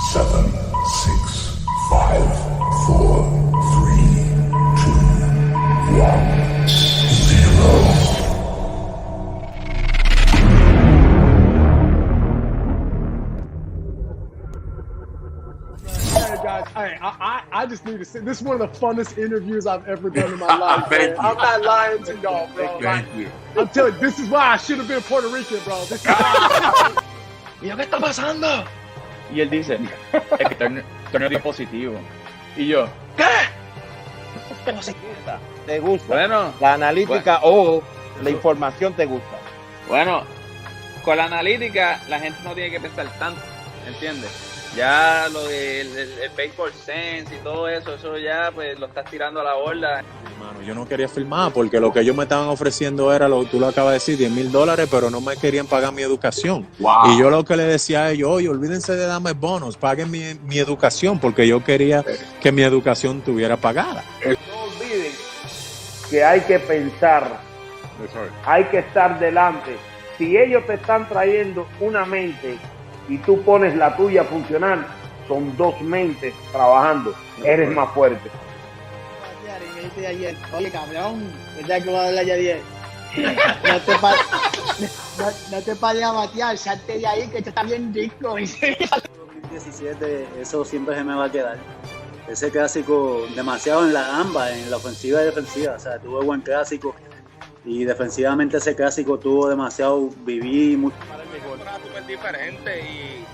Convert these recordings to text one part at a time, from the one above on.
7, 6, 5, 4, 3, 2, 1, 0. Guys, I just need to say this is one of the funnest interviews I've ever done in my life. Man. I'm not lying to y'all, bro. Thank you. I'm telling you, this is why I should have been Puerto Rican, bro. This is why. ¿Y qué está pasando? Y él dice, es que torneo dio positivo. Y yo, ¿qué? Pero se gusta. ¿Te gusta? Bueno, la analítica o la información te gusta. Bueno, con la analítica la gente no tiene que pensar tanto, ¿entiendes? Ya lo del el baseball sense y todo eso, eso ya pues lo estás tirando a la borda. Hermano, yo no quería firmar porque lo que ellos me estaban ofreciendo era, tú lo acabas de decir, $10,000, pero no me querían pagar mi educación. Wow. Y yo lo que le decía a ellos, oye, olvídense de darme bonos, paguen mi educación, porque yo quería que mi educación estuviera pagada. No olviden que hay que pensar, hay que estar delante. Si ellos te están trayendo una mente y tú pones la tuya a funcionar, son dos mentes trabajando, eres más fuerte. Y me dice ayer, oye cabrón, ¿verdad que voy a darle ya 10? No te pares a batear, salte de ahí que esto está bien rico. 2017, eso siempre se me va a quedar. Ese clásico, demasiado en la ambas, en la ofensiva y defensiva, o sea, tuve buen clásico y defensivamente ese clásico tuvo demasiado, viví mucho. Era súper diferente y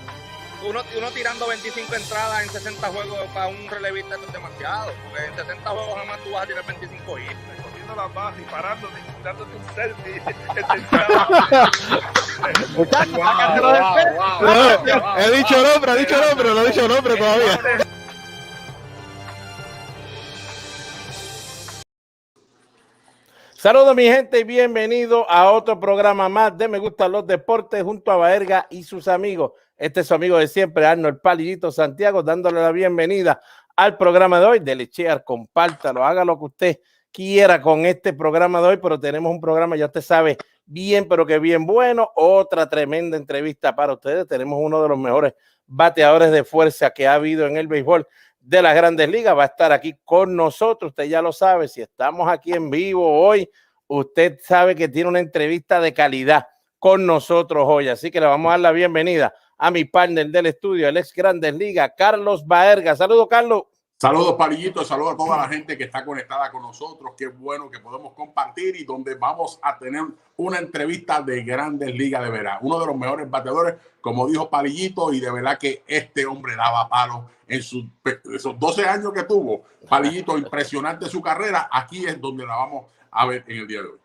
uno tirando 25 entradas en 60 juegos para un relevista es demasiado, porque en 60 juegos jamás tú vas a tirar 25 hits. Cogiendo la base y parándote y dándote un selfie. He dicho nombre todavía. Saludos mi gente y bienvenido a otro programa más de Me Gustan Los Deportes junto a Baerga y sus amigos. Este es su amigo de siempre, Arnold Palillito Santiago, dándole la bienvenida al programa de hoy. Dele share, compártalo, haga lo que usted quiera con este programa de hoy, pero tenemos un programa, ya usted sabe, bien, pero que bien bueno. Otra tremenda entrevista para ustedes. Tenemos uno de los mejores bateadores de fuerza que ha habido en el béisbol de las Grandes Ligas. Va a estar aquí con nosotros, usted ya lo sabe, si estamos aquí en vivo hoy, usted sabe que tiene una entrevista de calidad con nosotros hoy, así que le vamos a dar la bienvenida a mi partner del estudio, el ex-Grandes Ligas, Carlos Baerga. Saludos, Carlos. Saludos, Palillito, saludos a toda la gente que está conectada con nosotros. Qué bueno que podemos compartir y donde vamos a tener una entrevista de Grandes Ligas de verdad. Uno de los mejores bateadores, como dijo Palillito, y de verdad que este hombre daba palos en esos 12 años que tuvo. Palillito, impresionante su carrera. Aquí es donde la vamos a ver en el día de hoy.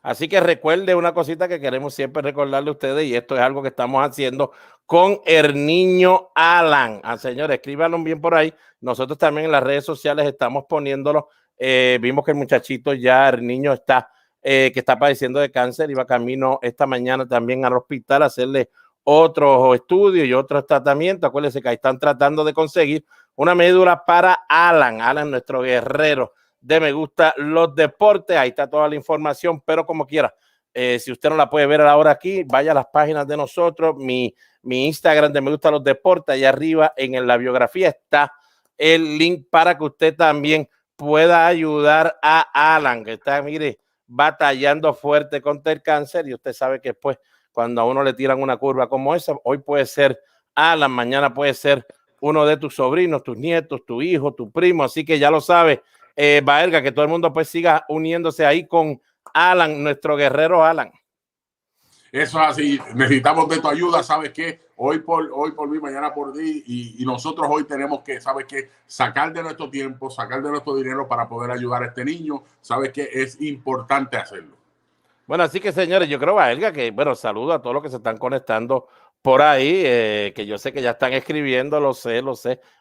Así que recuerde una cosita que queremos siempre recordarle a ustedes, y esto es algo que estamos haciendo con el niño Alan. Señores, escríbanlo bien por ahí. Nosotros también en las redes sociales estamos poniéndolo. Vimos que el muchachito ya, el niño está, que está padeciendo de cáncer, iba camino esta mañana también al hospital a hacerle otros estudios y otros tratamientos. Acuérdense que ahí están tratando de conseguir una médula para Alan. Alan, nuestro guerrero de Me Gusta Los Deportes. Ahí está toda la información, pero como quiera, si usted no la puede ver ahora aquí, vaya a las páginas de nosotros, mi Instagram de Me Gusta Los Deportes, allá arriba en la biografía está el link para que usted también pueda ayudar a Alan, que está, mire, batallando fuerte contra el cáncer, y usted sabe que pues cuando a uno le tiran una curva como esa, hoy puede ser Alan, mañana puede ser uno de tus sobrinos, tus nietos, tu hijo, tu primo, así que ya lo sabe, Baerga, que todo el mundo pues siga uniéndose ahí con Alan, nuestro guerrero Alan. Eso es así, necesitamos de tu ayuda, ¿sabes qué? Hoy por mí, mañana por ti, y nosotros hoy tenemos que, ¿sabes qué? Sacar de nuestro tiempo, sacar de nuestro dinero para poder ayudar a este niño, ¿sabes qué? Es importante hacerlo. Bueno, así que señores, yo creo, Baerga, que bueno, saludo a todos los que se están conectando por ahí, que yo sé que ya están escribiendo, lo sé,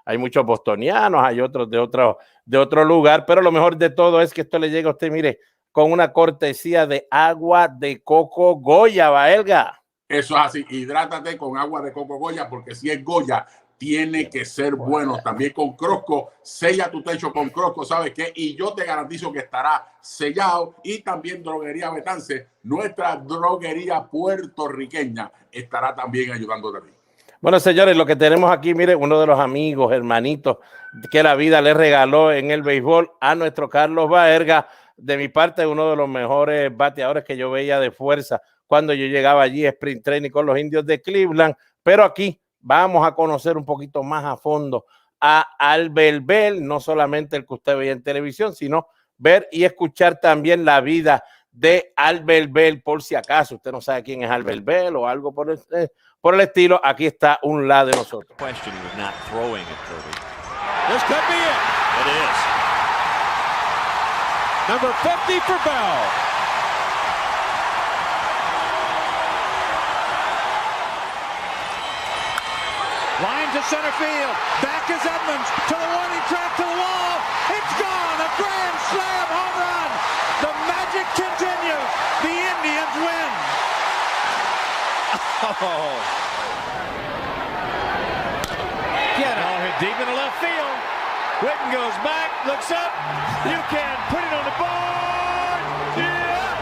hay muchos bostonianos, hay otros de otro lugar, pero lo mejor de todo es que esto le llega a usted, mire, con una cortesía de agua de coco Goya, Baerga. Eso es así, hidrátate con agua de coco Goya, porque si es Goya, tiene que ser bueno. También con Crosco, sella tu techo con Crosco, ¿sabes qué? Y yo te garantizo que estará sellado. Y también Droguería Betance, nuestra droguería puertorriqueña, estará también ayudándote a ti. Bueno, señores, lo que tenemos aquí, mire, uno de los amigos, hermanitos, que la vida le regaló en el béisbol a nuestro Carlos Baerga. De mi parte, uno de los mejores bateadores que yo veía de fuerza cuando yo llegaba allí, sprint training con los Indios de Cleveland. Pero aquí vamos a conocer un poquito más a fondo a Albert Belle, no solamente el que usted veía en televisión, sino ver y escuchar también la vida de Albert Belle, por si acaso usted no sabe quién es Albert Belle o algo por el estilo. Aquí está un lado de nosotros. This could be it. It is. Number 50 for Belle. Line to center field. Back is Edmonds to the warning track to the wall. It's gone. A grand slam home run. The magic continues. The Indians win. Oh. Get it. Hit deep into left field. Whitten goes back, looks up. You can put it on the board. Yeah.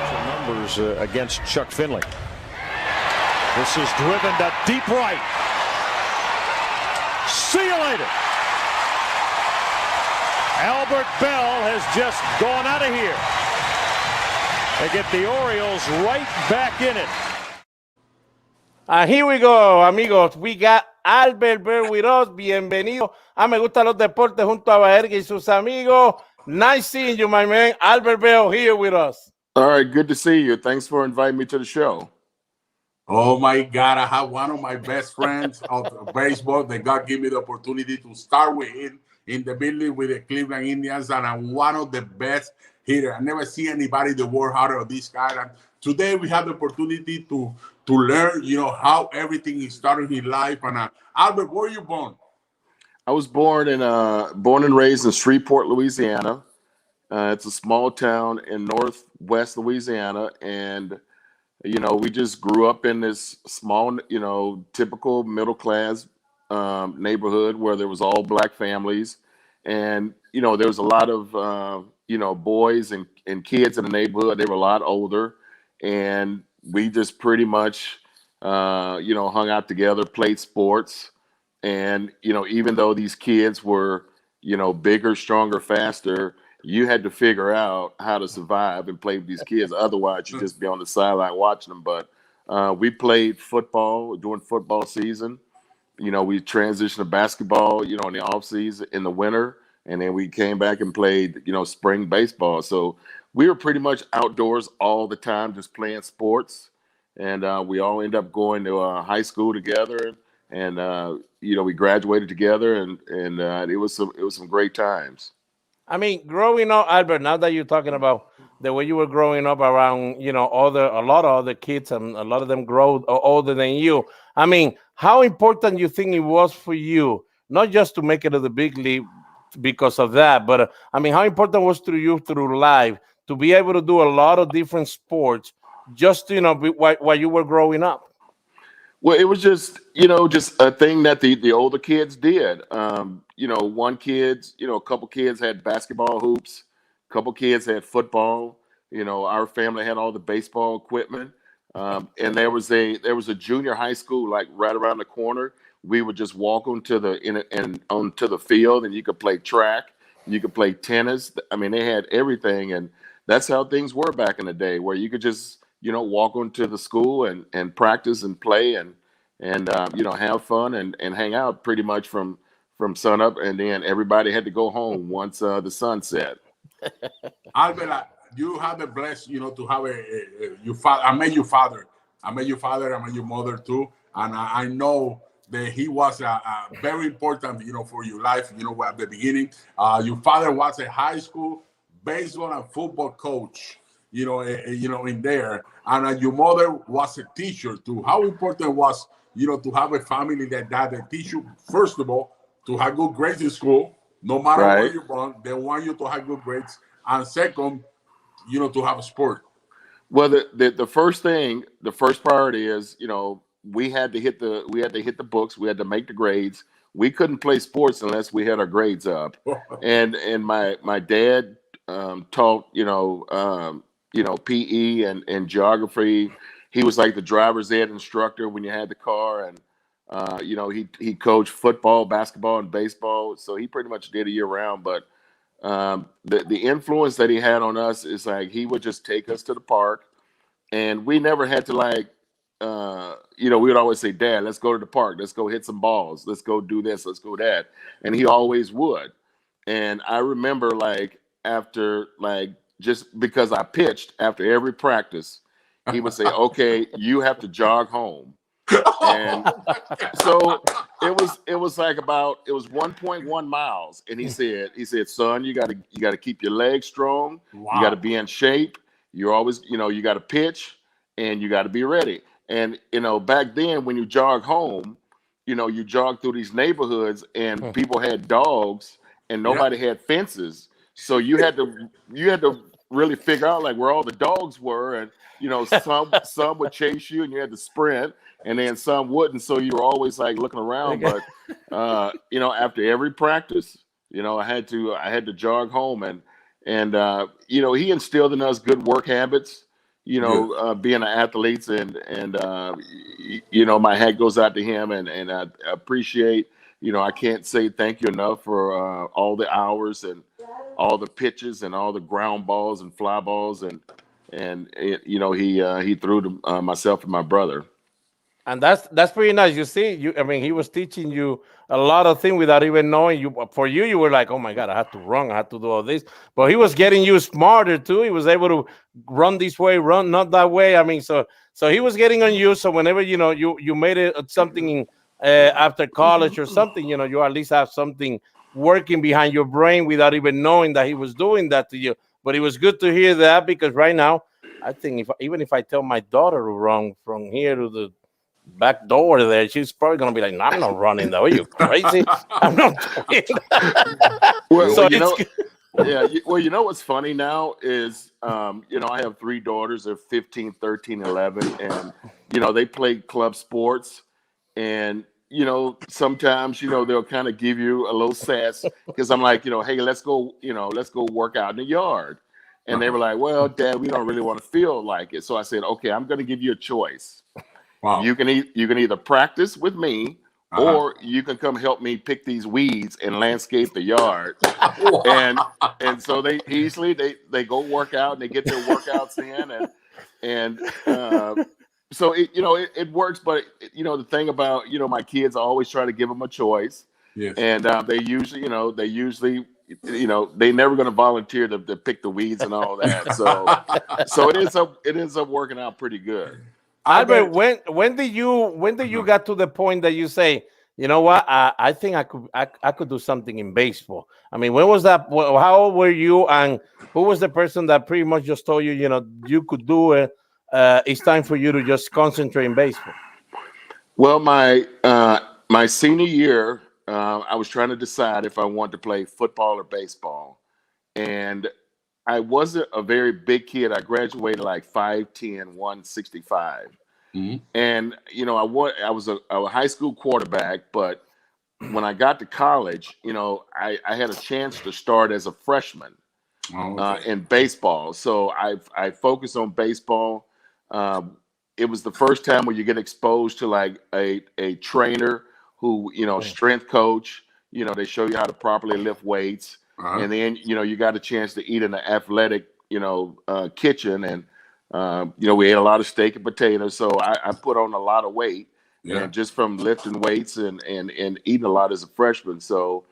Some numbers against Chuck Finley. This is driven to deep right. See you later. Albert Belle has just gone out of here. They get the Orioles right back in it. Here we go, amigos. We got Albert Belle with us. Bienvenido a Me Gustan Los Deportes junto a Baerga y sus amigos. Nice seeing you, my man. Albert Belle here with us. All right, good to see you. Thanks for inviting me to the show. Oh my God, I have one of my best friends of baseball that God gave me the opportunity to start with him in the building with the Cleveland Indians, and I'm one of the best hitters. I never see anybody that work harder than this guy. And today we have the opportunity to learn, how everything is starting in life. And Albert, where are you born? I was born and raised in Shreveport, Louisiana. It's a small town in northwest Louisiana, and we just grew up in this small, typical middle class neighborhood where there was all black families, and there was a lot of boys and kids in the neighborhood. They were a lot older, and we just pretty much hung out together, played sports, and even though these kids were bigger, stronger, faster, you had to figure out how to survive and play with these kids. Otherwise, you'd just be on the sideline watching them. But we played football during football season. We transitioned to basketball, in the off season, in the winter, and then we came back and played, spring baseball. So we were pretty much outdoors all the time, just playing sports. And we all ended up going to high school together, and we graduated together, and it was some great times. I mean, growing up, Albert, now that you're talking about the way you were growing up around, a lot of other kids, and a lot of them grow older than you. I mean, how important you think it was for you, not just to make it to the big league because of that, but I mean, how important was to you through life to be able to do a lot of different sports just, while you were growing up? Well, it was just a thing that the older kids did. A couple kids had basketball hoops, a couple kids had football. Our family had all the baseball equipment. And there was a junior high school like right around the corner. We would just walk onto the field, and you could play track, you could play tennis. I mean, they had everything, and that's how things were back in the day, where you could just walk onto the school and practice and play and have fun and hang out pretty much from sun up, and then everybody had to go home once the sun set. Albert, you have the blessed, to have your father. I met your father. I met your mother too, and I know that he was very important, for your life. At the beginning, your father was a high school baseball and football coach. In there, and your mother was a teacher too. How important was, to have a family that teach you, first of all, to have good grades in school, no matter where you're born, they want you to have good grades, and second, to have a sport. Well, the first priority is, we had to hit the books, we had to make the grades. We couldn't play sports unless we had our grades up. and my dad taught PE and geography. he was like the driver's ed instructor when you had the car, and you know, he coached football, basketball, and baseball, so he pretty much did it year round. But the influence that he had on us is like he would just take us to the park, and we never had to like, you know, we would always say, Dad, let's go to the park, let's go hit some balls, let's go do this, let's go that, and he always would. And I remember like after like, just because I pitched after every practice, he would say, okay, you have to jog home. And so it was like it was 1.1 miles. And he said, son, you gotta keep your legs strong. Wow. You gotta be in shape. You're always, you know, you gotta pitch and you gotta be ready. And, you know, back then when you jog home, you know, you jog through these neighborhoods and people had dogs and nobody had fences. So you had to really figure out like where all the dogs were, and you know, some would chase you and you had to sprint, and then some wouldn't. So you were always like looking around. But you know, after every practice, you know, I had to jog home, and you know, he instilled in us good work habits. You know, being an athlete, and you know, my hat goes out to him, and I appreciate. You know, I can't say thank you enough for all the hours and all the pitches and all the ground balls and fly balls, and you know, he threw to myself and my brother. And that's pretty nice. You see, I mean, he was teaching you a lot of things without even knowing you. For you were like, oh my God, I have to run, I have to do all this. But he was getting you smarter too. He was able to run this way, run not that way. I mean, so he was getting on you. So whenever, you know, you made it something after college or something, you know, you at least have something working behind your brain without even knowing that he was doing that to you. But it was good to hear that, because right now, I think even if I tell my daughter to run from here to the back door there, she's probably gonna be like, no, I'm not running that. Are you crazy? I'm not doing that. Well, you know, yeah. Well, you know what's funny now is, you know, I have 3 daughters. They're 15, 13, 11, and you know, they play club sports, and you know, sometimes, you know, they'll kind of give you a little sass because I'm like, you know, hey, let's go work out in the yard. And they were like, well, Dad, we don't really want to feel like it. So I said, okay, I'm going to give you a choice. Wow. You can either practice with me, or you can come help me pick these weeds and landscape the yard. and so they they go work out and they get their workouts in, and so it works. But you know, the thing about, you know, my kids, I always try to give them a choice. Yes. And they usually they never going to volunteer to pick the weeds and all that. So it ends up working out pretty good. Albert, when did you got to the point that you say, you know what, I think I could do something in baseball? I mean, when was that? How old were you, and who was the person that pretty much just told you, you know, you could do it? It's time for you to just concentrate in baseball. Well, my senior year, I was trying to decide if I wanted to play football or baseball, and I wasn't a very big kid. I graduated like 5'10", 165. Mm-hmm. And, you know, I was a high school quarterback, but when I got to college, you know, I had a chance to start as a freshman in baseball. So I focused on baseball. It was the first time where you get exposed to like a trainer who, you know, strength coach, you know, they show you how to properly lift weights. And then, you know, you got a chance to eat in the athletic, you know, kitchen. And, you know, we ate a lot of steak and potatoes. So I put on a lot of weight, and just from lifting weights and eating a lot as a freshman. So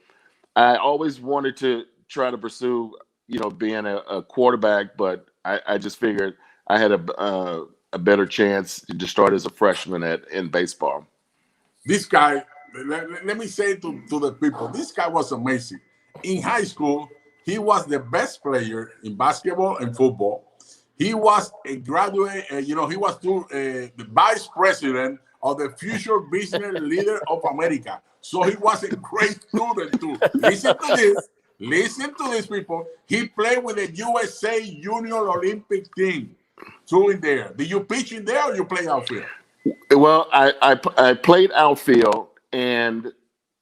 I always wanted to try to pursue, you know, being a quarterback, but I just figured I had a better chance to start as a freshman in baseball. This guy, let me say to the people, this guy was amazing. In high school, he was the best player in basketball and football. He was a graduate, you know, he was the vice president of the Future Business Leader of America. So he was a great student too. Listen to this, people. He played with the USA Junior Olympic team too in there. Did you pitch in there or you play outfield? Well, I played outfield, and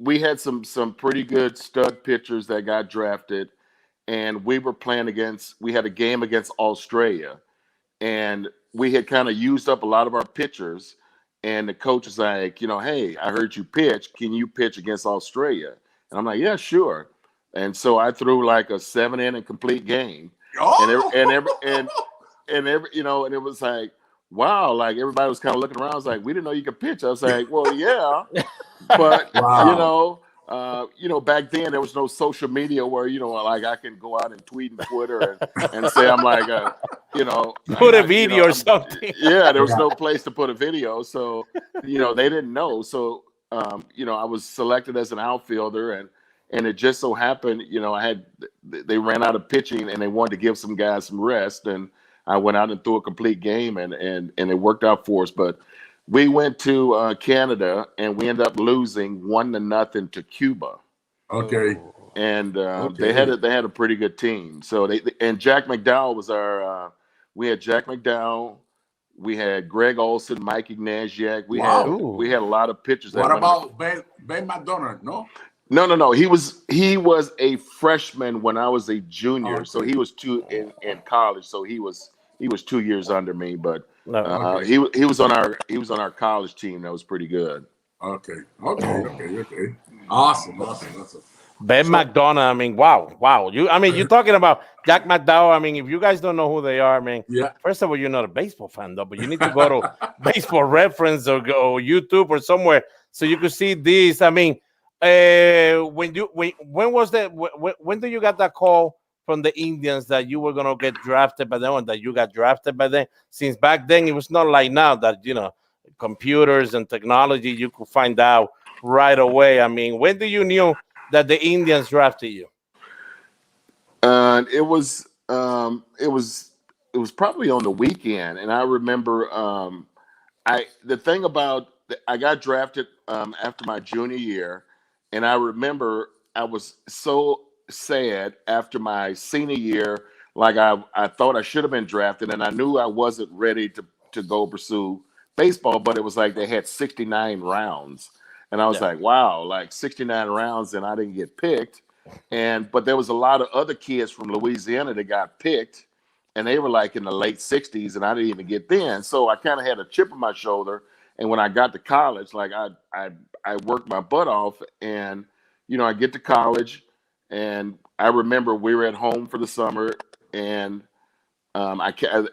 we had some pretty good stud pitchers that got drafted, and we were playing we had a game against Australia, and we had kind of used up a lot of our pitchers, and the coach was like, hey, I heard you pitch. Can you pitch against Australia? And I'm like, yeah, sure. And so I threw like a 7-inning complete game, and it was like, wow, like everybody was kind of looking around. I was like, we didn't know you could pitch. I was like, well, yeah, but wow. Back then there was no social media where like I can go out and tweet and Twitter and say I'm like put a video or something. Yeah, there was no place to put a video, so they didn't know. So I was selected as an outfielder, and it just so happened they ran out of pitching and they wanted to give some guys some rest, and I went out and threw a complete game, and it worked out for us. But we went to Canada, and we ended up losing 1-0 to Cuba. Okay. And they had a pretty good team. So and Jack McDowell was our. We had Jack McDowell, we had Greg Olson, Mike Ignatiak. We had a lot of pitchers. What about Ben McDonald? No. No. He was a freshman when I was a junior, okay. So he was in college. So he was 2 years under me, but. He was on our college team. That was pretty good. Okay. Awesome. Ben McDonough. I mean, wow. You're talking about Jack McDowell. I mean, if you guys don't know who they are, man. Yeah. First of all, you're not a baseball fan though, but you need to go to Baseball Reference or YouTube or somewhere so you could see these. I mean, when do you got that call from the Indians that you were going to get drafted by them, and that you got drafted by them? Since back then it was not like now that computers and technology, you could find out right away. I mean, when did you knew that the Indians drafted you? It was probably on the weekend, and I remember I got drafted after my junior year, and I remember I was so sad after my senior year. Like I thought I should have been drafted, and I knew I wasn't ready to go pursue baseball, but it was like they had 69 rounds, and I was like, wow, like 69 rounds, and I didn't get picked. But there was a lot of other kids from Louisiana that got picked, and they were like in the late 60s, and I didn't even get then. So I kind of had a chip on my shoulder. And when I got to college, like I worked my butt off, and I get to college. And I remember we were at home for the summer, and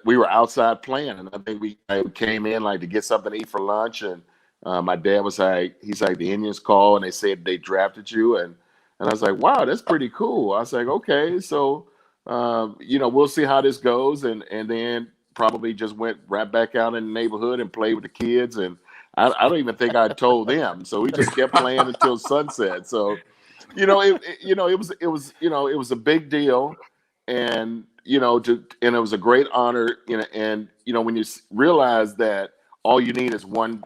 we were outside playing, and I think I came in like to get something to eat for lunch, and my dad was like, he's like, the Indians called and they said they drafted you, and I was like, wow, that's pretty cool. I was like, okay, so we'll see how this goes, and then probably just went right back out in the neighborhood and played with the kids, and I don't even think I told them, so we just kept playing until sunset. So. It was a big deal, and it was a great honor, and when you realize that all you need is one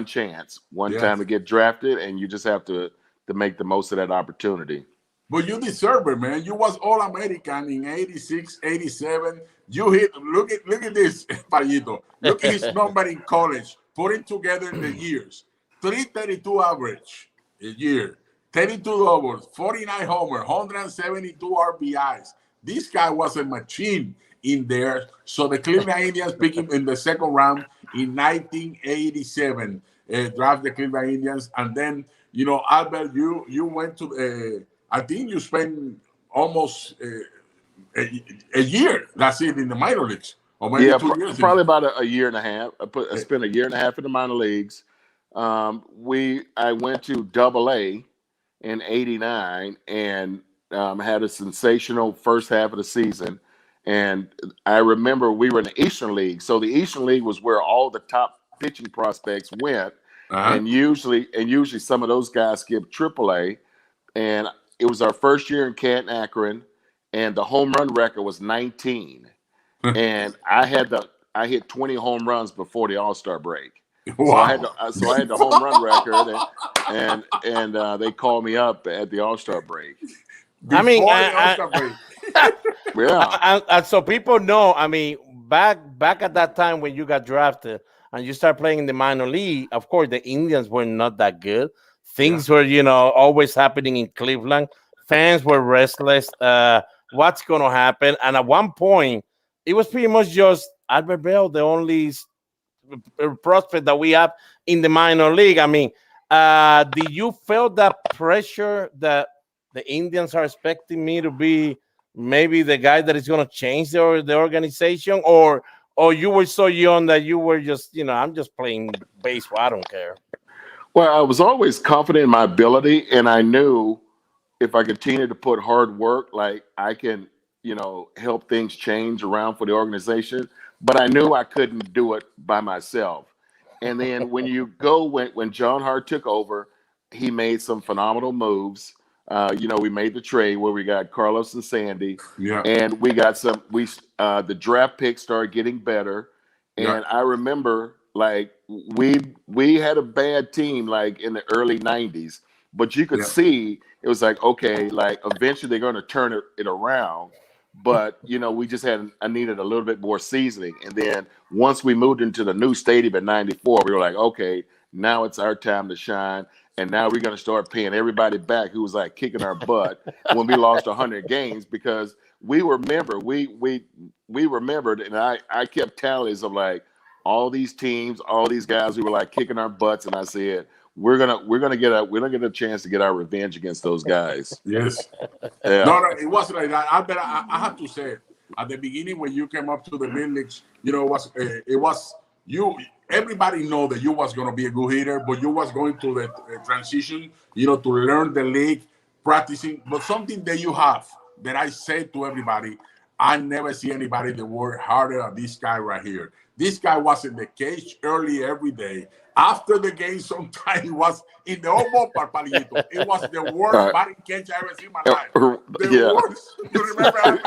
chance, time to get drafted, and you just have to make the most of that opportunity. But you deserve it, man. You was All-American in 86, 87. You hit. Look at this, Palillito. Look at his number in college. Put it together in the years. 332 average a year. 32 doubles, 49 homers, 172 RBIs. This guy was a machine in there. So the Cleveland Indians picked him in the second round in 1987. Draft the Cleveland Indians, and then Albert, you went to. I think you spent almost a year. That's it in the minor leagues, or maybe 2 years. Probably about a year and a half. I spent a year and a half in the minor leagues. I went to Double-A. In 89, and had a sensational first half of the season. And I remember we were in the Eastern League. So the Eastern League was where all the top pitching prospects went. And usually some of those guys skipped AAA. And it was our first year in Canton, Akron, and the home run record was 19. And I hit 20 home runs before the All-Star break. Wow. So I had the home run record, and they called me up at the All-Star break. So people know. I mean, back at that time when you got drafted and you start playing in the minor league, of course the Indians were not that good. Things were, always happening in Cleveland. Fans were restless. What's going to happen? And at one point, it was pretty much just Albert Belle the only prospect that we have in the minor league. I mean, did you feel that pressure that the Indians are expecting me to be maybe the guy that is going to change the organization, or you were so young that you were just, you know, I'm just playing baseball, I don't care? Well, I was always confident in my ability, and I knew if I continued to put hard work, like I can, you know, help things change around for the organization. But I knew I couldn't do it by myself. And then when you go, when John Hart took over, he made some phenomenal moves. You know, we made the trade where we got Carlos and Sandy, and we got some. The draft picks started getting better, and I remember like we had a bad team like in the early '90s, but you could see it was like, okay, like eventually they're going to turn it around. But, you know, we just I needed a little bit more seasoning. And then once we moved into the new stadium in '94, we were like, okay, now it's our time to shine. And now we're going to start paying everybody back who was like kicking our butt when we lost 100 games, because we remembered, and I kept tallies of like all these teams, all these guys who were like kicking our butts. And I said, we're gonna get a chance to get our revenge against those guys. Yes. Yeah. No, it wasn't like that. I have to say, at the beginning when you came up to the big leagues, you know, it was you. Everybody know that you was going to be a good hitter, but you was going through the transition, you know, to learn the league, practicing. But something that you have that I say to everybody, I never see anybody that work harder than this guy right here. This guy was in the cage early every day. After the game, sometimes he was in the old ballpark, Palillito. It was the worst batting cage I ever seen in my life. The worst. You remember?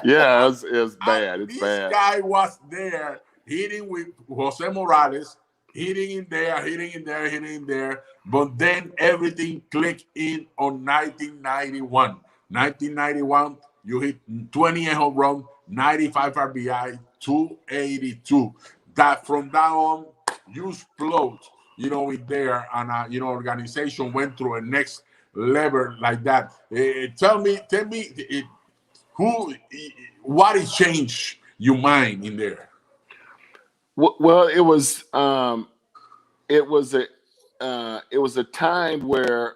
Yeah, it's bad. It's bad. This guy was there hitting with Jose Morales, hitting in there. But then everything clicked in on 1991. 1991, you hit 28 home run, 95 RBI, 282. That from that on, you explode, you know, in there, and you know, organization went through a next level like that. Tell me, what has changed your mind in there? Well, it was a time where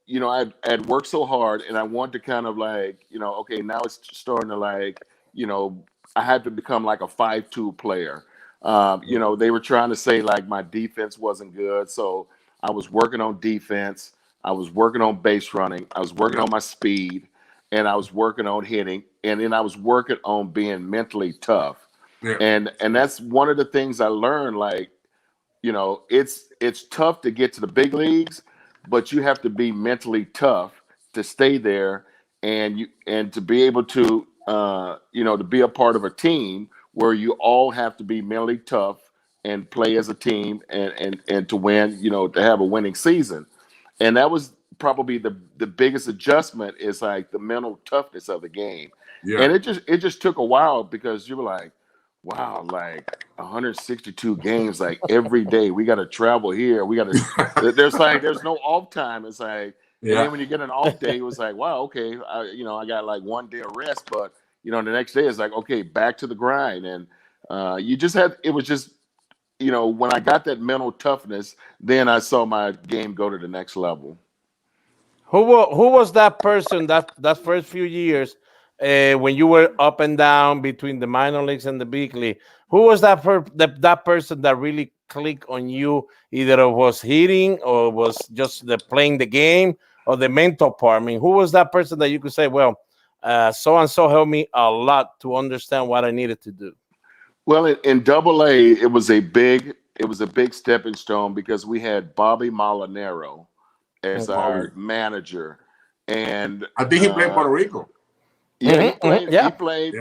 you know, I'd worked so hard, and I wanted to kind of like, you know, okay, now it's starting to like, you know, I had to become like a 5-2 player. You know, they were trying to say like my defense wasn't good, so I was working on defense. I was working on base running. I was working on my speed, and I was working on hitting, and then I was working on being mentally tough. Yeah. And that's one of the things I learned. Like, you know, it's tough to get to the big leagues, but you have to be mentally tough to stay there, and to be able to you know, to be a part of a team where you all have to be mentally tough and play as a team and to win, you know, to have a winning season. And that was probably the biggest adjustment, is like the mental toughness of the game. Yeah. And it just took a while, because you were like, wow, like 162 games, like every day we got to travel here. We got to, there's no off time. It's like, and then when you get an off day, it was like, wow, okay, you know, I got like one day of rest, but you know, the next day is like, okay, back to the grind. And it was just, you know, when I got that mental toughness, then I saw my game go to the next level. Who was that person that first few years when you were up and down between the minor leagues and the big league? Who was that person that really clicked on you? Either it was hitting, or was just playing the game, or the mental part? I mean, who was that person that you could say, well, so and so helped me a lot to understand what I needed to do? Well, in AA, it was a big stepping stone, because we had Bobby Molinaro as our manager, and I think he played Puerto Rico. Yeah, he played.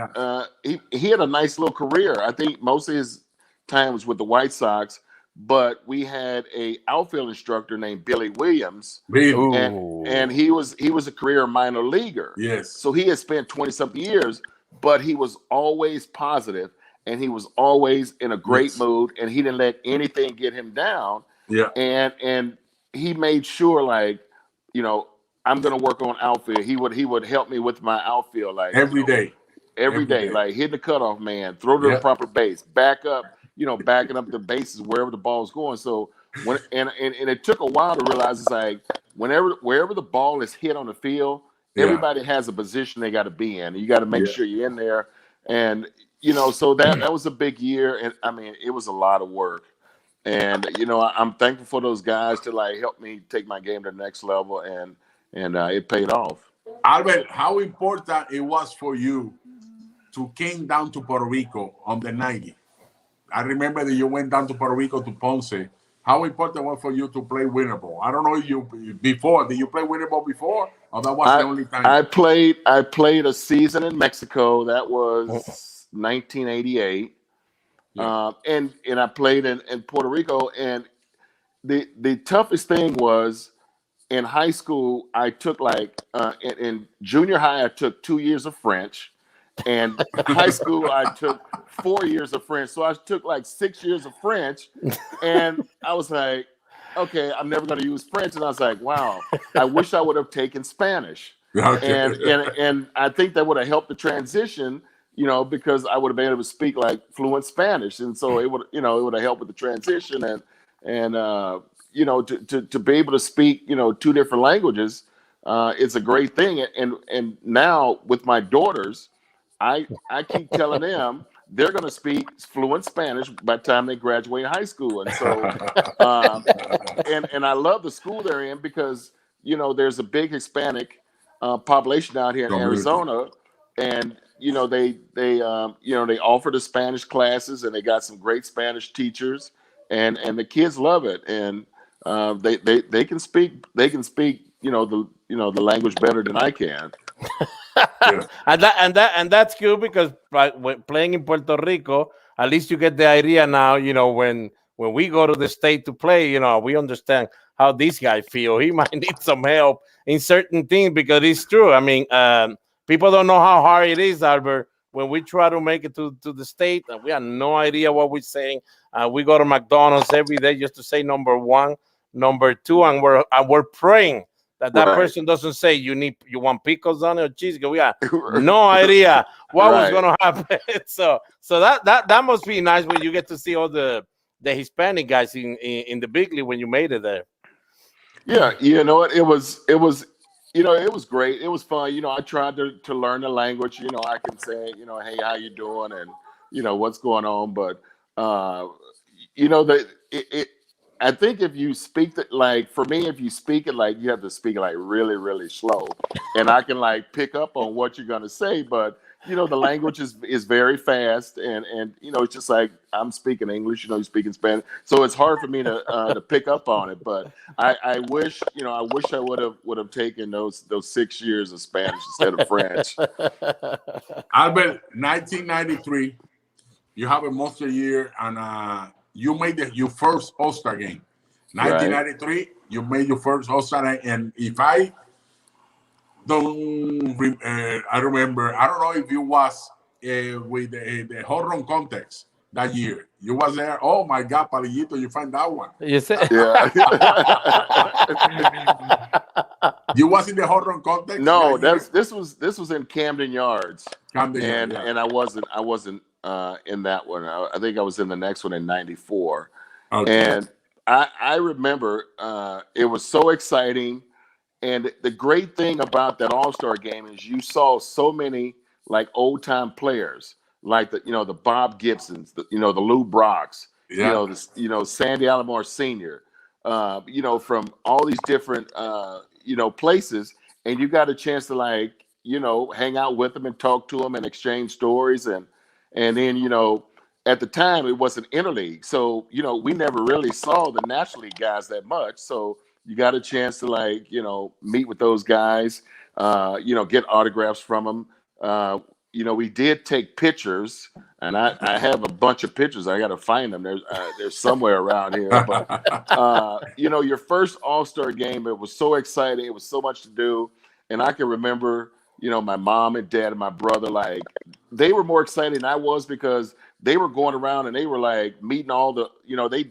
He had a nice little career. I think most of his time was with the White Sox, but we had a outfield instructor named Billy Williams, and he was a career minor leaguer. Yes. So he had spent 20-something years, but he was always positive, and he was always in a great mood, and he didn't let anything get him down. Yeah. And he made sure, like, you know, I'm going to work on outfield. He would help me with my outfield, like every day. every day, like hitting the cutoff man, throw to the proper base, back up, backing up the bases wherever the ball's going. So when and it took a while to realize it's like wherever the ball is hit on the field, everybody has a position they got to be in. You got to make sure you're in there. And so that was a big year, and I mean it was a lot of work. And I'm thankful for those guys to like help me take my game to the next level, and it paid off. Albert, how important it was for you to came down to Puerto Rico on the 90s? I remember that you went down to Puerto Rico to Ponce. How important was for you to play winter ball? I don't know if did you play winter ball before, or that was the only time? I played a season in Mexico. That was 1988. And I played in Puerto Rico, and the toughest thing was in high school. I took in junior high I took 2 years of French, and high school I took 4 years of French. So I took like 6 years of French, and I was like, okay, I'm never going to use French. And I was like, wow, I wish I would have taken Spanish. And I think that would have helped the transition. Because I would have been able to speak like fluent Spanish, and so it would have helped with the transition, and to be able to speak, 2 different languages, it's a great thing. And now with my daughters, I keep telling them they're going to speak fluent Spanish by the time they graduate high school, and so and I love the school they're in because there's a big Hispanic population out here in Arizona, and they offer the Spanish classes, and they got some great Spanish teachers, and the kids love it, and they can speak the language better than I can. and that's good because when playing in Puerto Rico, at least you get the idea now. When we go to the state to play, we understand how this guy feel. He might need some help in certain things because it's true. I mean. People don't know how hard it is, Albert, when we try to make it to the state, and we have no idea what we're saying. We go to McDonald's every day just to say number 1, number 2, and we're praying that person doesn't say you want pickles on it or cheese. We have no idea what was going to happen. So that must be nice when you get to see all the Hispanic guys in the big league when you made it there. Yeah, you know what? It was. It was great. It was fun. I tried to learn the language. I can say, hey, how you doing? And, what's going on. But, I think if you speak for me, if you speak it, you have to speak it really, really slow. And I can pick up on what you're going to say. But, the language is very fast. And it's just like I'm speaking English, you're speaking Spanish. So it's hard for me to pick up on it. But I wish I would have taken those 6 years of Spanish instead of French. Albert, 1993, you have a monster year, and you made your first All-Star game. 1993, you made your first All-Star game, and if I remember, I don't know if you was with the home run contest that year. You was there. Oh my God, Palillito, you find that one. You said, yeah. You was in the home run contest. No, this was in Camden Yards. And I wasn't in that one. I think I was in the next one in '94. Okay. And I remember it was so exciting. And the great thing about that All-Star game is you saw so many old time players, the Bob Gibsons, the Lou Brocks, Sandy Alomar Sr., from all these different places, and you got a chance to hang out with them and talk to them and exchange stories, and then at the time it wasn't interleague, so we never really saw the National League guys that much, so you got a chance to meet with those guys, get autographs from them. We did take pictures, and I have a bunch of pictures. I got to find them. There's somewhere around here. But your first All-Star game, it was so exciting. It was so much to do, and I can remember, my mom and dad and my brother, they were more excited than I was because they were going around and they were meeting all the,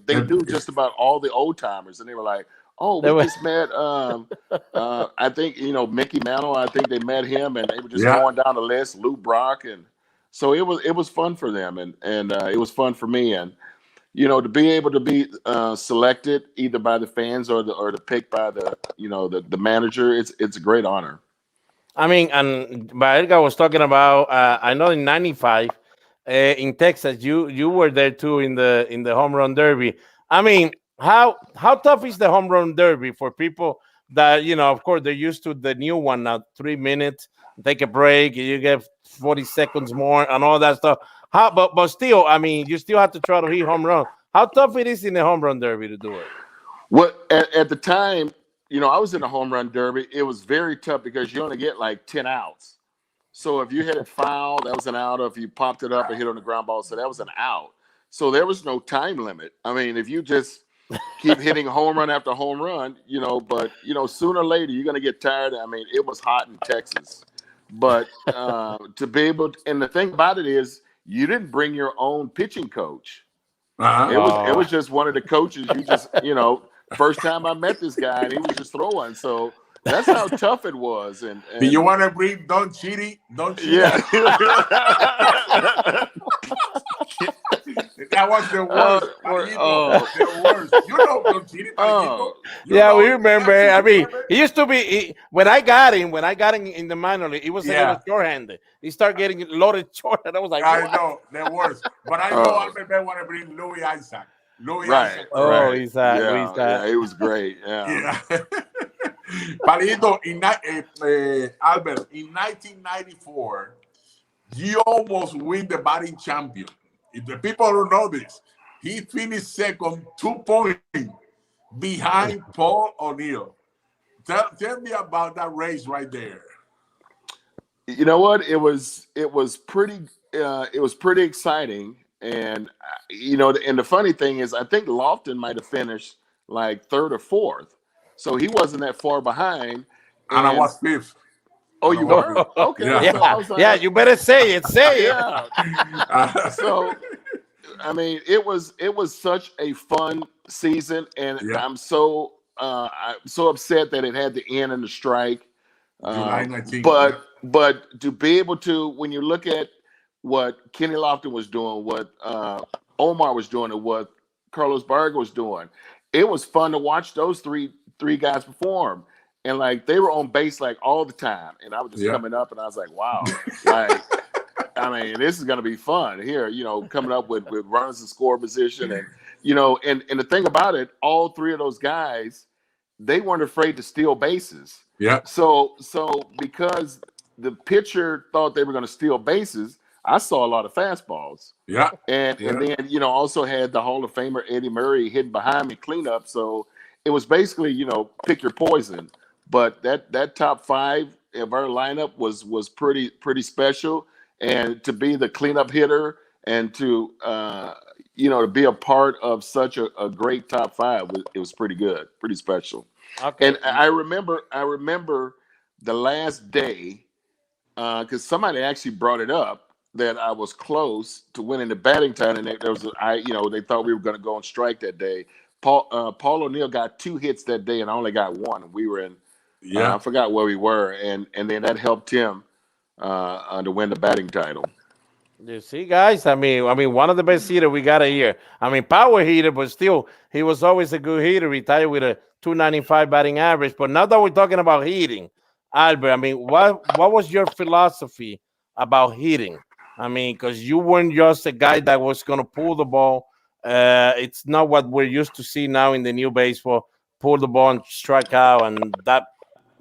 they knew just about all the old timers, and they were like, oh, we just met, I think, Mickey Mantle, I think they met him, and they were just going down the list, Lou Brock, and So it was fun for them, and it was fun for me, and to be able to be selected either by the fans or the pick by the manager, it's a great honor. I mean, and Baerga was talking about. I know in '95 in Texas, you were there too in the home run derby. I mean, how tough is the home run derby for people that of course they're used to the new one now? 3 minutes, take a break, you get 40 seconds more, and all that stuff. But still, I mean, you still have to try to hit home run. How tough it is in the home run derby to do it? Well, at the time, I was in the home run derby. It was very tough because you only get like 10 outs. So if you hit it foul, that was an out. Or if you popped it up and hit on the ground ball, so that was an out. So there was no time limit. I mean, if you just keep hitting home run after home run, but sooner or later you're gonna get tired. I mean, it was hot in Texas, but to be able to, and the thing about it is you didn't bring your own pitching coach. It was just one of the coaches. You just first time I met this guy and he was just throwing. So that's how tough it was. And do you want to bring Don Chiri? Yeah. That was the worst. The worst. Don Chiri. Yeah, we remember. I mean, he used to be when I got him in the minor league. He was a little short-handed. He started getting loaded short, and I was like, what? I know the worst. But I know Albert Belle want to bring Louis Isaac. Right. Isaac. Yeah, it was great. Yeah. Palillito, Albert, in 1994, you almost win the batting champion. If the people don't know this, he finished second, 2 points behind Paul O'Neill. Tell me about that race right there. You know what? It was pretty exciting, and and the funny thing is, I think Lofton might have finished like 3rd or 4th, so he wasn't that far behind. And I was 5th. Oh, you were? Okay. Yeah, so like, you better say it. Say it. So, I mean, it was such a fun season, and I'm so upset that it had to end in the strike. July 19th. But to be able to, when you look at what Kenny Lofton was doing, what Omar was doing, and what Carlos Baerga was doing, it was fun to watch those three guys perform. And like they were on base like all the time, and I was just coming up, and I was like, "Wow!" Like, I mean, this is gonna be fun here. Coming up with runners in score position, and and the thing about it, all 3 of those guys, they weren't afraid to steal bases. Yeah. So because the pitcher thought they were gonna steal bases, I saw a lot of fastballs. Yeah. And then also had the Hall of Famer Eddie Murray hitting behind me cleanup. So it was basically pick your poison. But that top 5 of our lineup was pretty special, and to be the cleanup hitter and to to be a part of such a great top 5, it was pretty good, pretty special. Okay. And I remember the last day because somebody actually brought it up that I was close to winning the batting title, and they thought we were going to go on strike that day. Paul O'Neill got 2 hits that day, and I only got 1. We were in. I forgot where we were, and then that helped him to win the batting title. You see, guys, I mean, one of the best hitters we got a year. I mean, power hitter, but still, he was always a good hitter. Retired with a 295 batting average. But now that we're talking about hitting, Albert, I mean, what was your philosophy about hitting? I mean, because you weren't just a guy that was going to pull the ball. It's not what we're used to see now in the new baseball. Pull the ball and strike out, and that.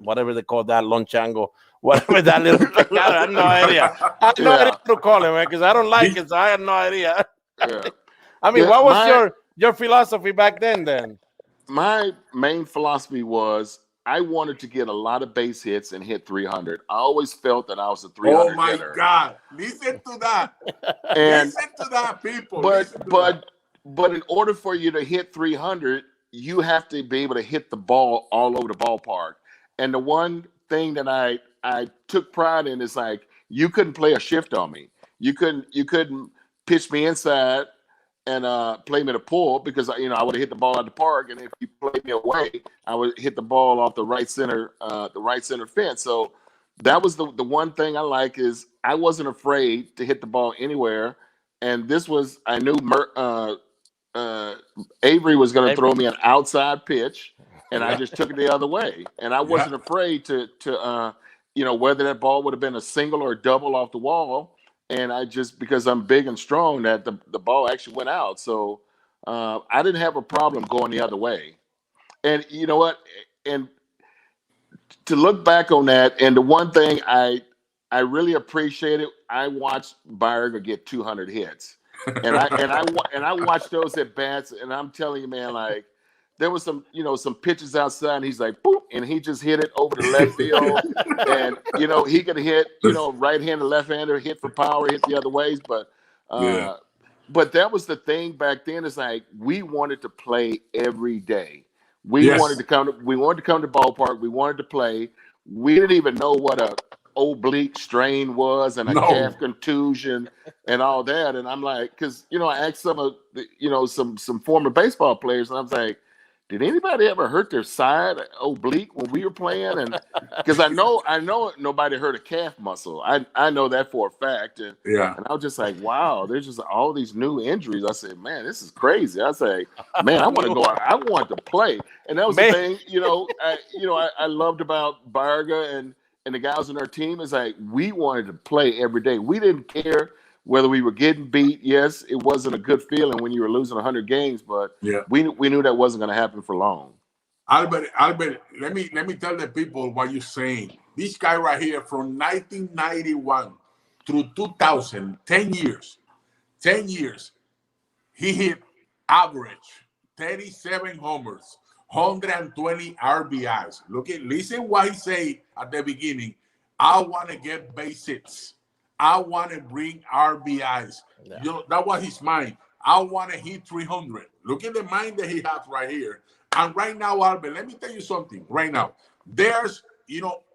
Whatever they call that, lonchango, whatever that little I have no idea. I have no idea what to call it, man, because I don't like it, so I have no idea. I mean, what was your philosophy back then? My main philosophy was I wanted to get a lot of base hits and hit 300. I always felt that I was a 300 hitter. Oh, my God. Listen to that. Listen to that, people. But in order for you to hit 300, you have to be able to hit the ball all over the ballpark. And the one thing that I took pride in is like you couldn't play a shift on me. You couldn't pitch me inside and play me to pull because I would have hit the ball out the park, and if you played me away, I would hit the ball off the right center fence. So that was the one thing I like is I wasn't afraid to hit the ball anywhere. And this was, I knew Avery was going to throw me an outside pitch, and I just took it the other way. And I wasn't afraid to whether that ball would have been a single or a double off the wall. And I just, because I'm big and strong, that the ball actually went out. So I didn't have a problem going the other way. And you know what? And to look back on that, and the one thing I really appreciated, I watched Baerga get 200 hits. And I watched those at bats, and I'm telling you, man, like there was some pitches outside, and he's like, boop, and he just hit it over the left field, and he could hit, right-handed, left-hander, hit for power, hit the other ways, but that was the thing back then. Is like we wanted to play every day. We wanted to come to the ballpark. We wanted to play. We didn't even know what a oblique strain was and a calf contusion and all that. And I'm like, because I asked some of the, some former baseball players, and I was like, did anybody ever hurt their side oblique when we were playing? And because I know nobody hurt a calf muscle. I know that for a fact. And I was just like, wow, there's just all these new injuries. I said, man, this is crazy. I say, man, I want to go out. I want to play. And that was the thing, I loved about Baerga and the guys on our team is like we wanted to play every day. We didn't care whether we were getting beat. Yes, it wasn't a good feeling when you were losing 100 games, but we knew that wasn't going to happen for long. Albert, let me tell the people what you're saying. This guy right here from 1991 through 2000, 10 years, he hit average 37 homers, 120 RBIs. Listen what he say at the beginning. I want to get base hits. I want to bring RBIs. That was his mind. I want to hit 300. Look at the mind that he has right here. And right now, Albert, let me tell you something. Right now, there's,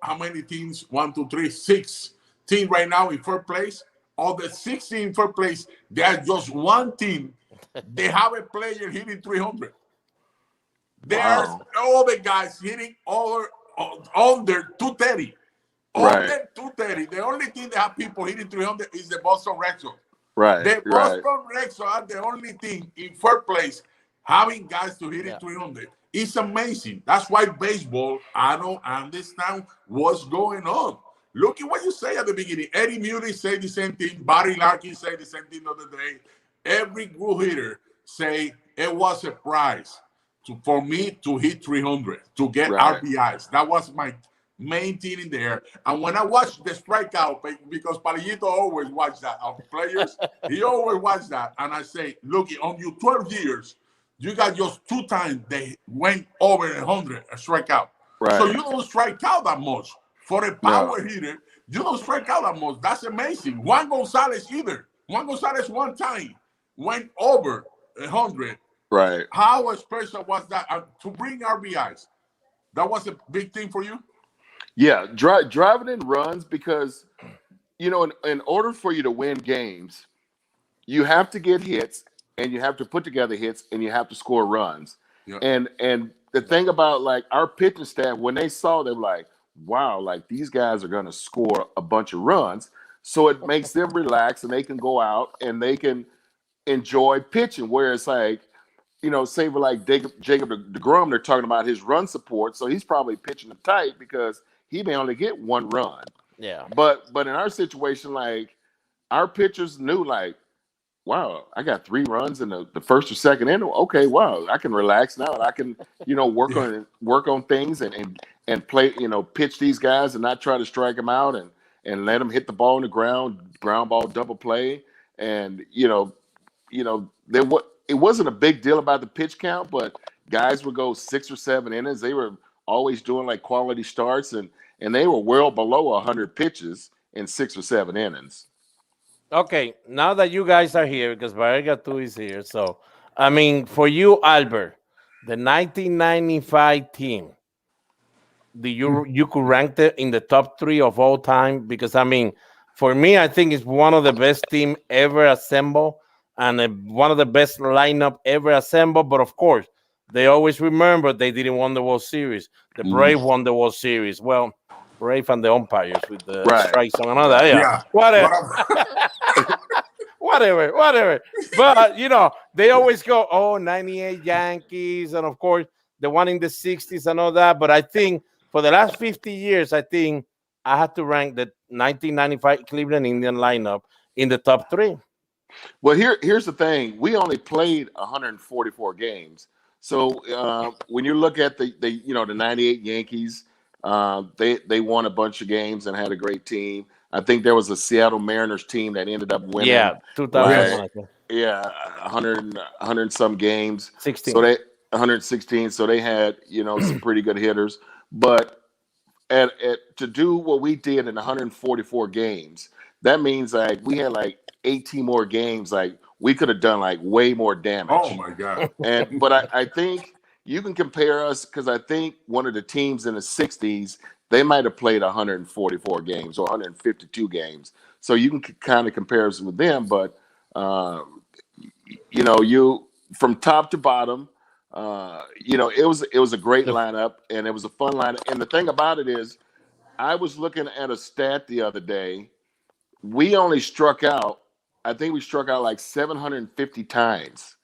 how many teams? 1, 2, 3, 6 teams right now in first place. Of the 16 in first place, there's just one team. They have a player hitting 300. There's all the guys hitting under 230. Under 230. The only team that have people hitting 300 is the Boston Red Sox. The Boston Red Sox are the only team in first place having guys to hit it 300. It's amazing. That's why baseball, I don't understand what's going on. Look at what you say at the beginning. Eddie Mury said the same thing. Barry Larkin said the same thing the other day. Every good hitter say it was a prize for me to hit 300, to get RBIs. That was my main thing in there. And when I watched the strikeout, because Palillito always watch that of players, he always watched that. And I say, look, on your 12 years, you got just 2 times they went over 100 a strikeout. So you don't strike out that much. For a power hitter, you don't strike out that much. That's amazing. Juan Gonzalez either. Juan Gonzalez one time went over 100. How special was that to bring RBIs? That was a big thing for you? Yeah, driving in runs because, in order for you to win games, you have to get hits and you have to put together hits and you have to score runs. And the thing about like our pitching staff, when they saw, they were like, wow, like these guys are going to score a bunch of runs. So it makes them relax and they can go out and they can enjoy pitching. Where it's like, say for like Jacob DeGrom, they're talking about his run support. So he's probably pitching it tight because he may only get 1 run. But in our situation, like our pitchers knew like, wow, I got 3 runs in the first or second inning. Okay, wow, I can relax now. I can, work on things and play, pitch these guys and not try to strike them out and let them hit the ball on the ground ball, double play. And, it wasn't a big deal about the pitch count, but guys would go 6 or 7 innings. They were always doing like quality starts and they were well below 100 pitches in 6 or 7 innings. Okay, now that you guys are here, because Baerga too is here. So, I mean, for you, Albert, the 1995 team, you could rank it in the top 3 of all time? Because, I mean, for me, I think it's one of the best team ever assembled and one of the best lineup ever assembled. But, of course, they always remember they didn't win the World Series. The Braves won the World Series. Well, rave and the umpires with the Right. strikes and all that. Yeah. Whatever. But, you know, they always go, oh, 98 Yankees. And, of course, the one in the 60s and all that. But I think for the last 50 years, I think I had to rank the 1995 Cleveland Indian lineup in the top 3. Well, here's the thing. We only played 144 games. So when you look at the 98 Yankees, they won a bunch of games and had a great team. I think there was a Seattle Mariners team that ended up winning. Yeah, 2001. Yeah, 100 some games. 16. So 116. So they had, some pretty good hitters. But to do what we did in 144 games, that means like we had like 18 more games. Like we could have done like way more damage. Oh my God. But I think you can compare us, because I think one of the teams in the 60s, they might have played 144 games or 152 games. So you can kind of compare us with them. But, you from top to bottom, it was a great lineup, and it was a fun lineup. And the thing about it is, I was looking at a stat the other day. We only struck out, I think we struck out like 750 times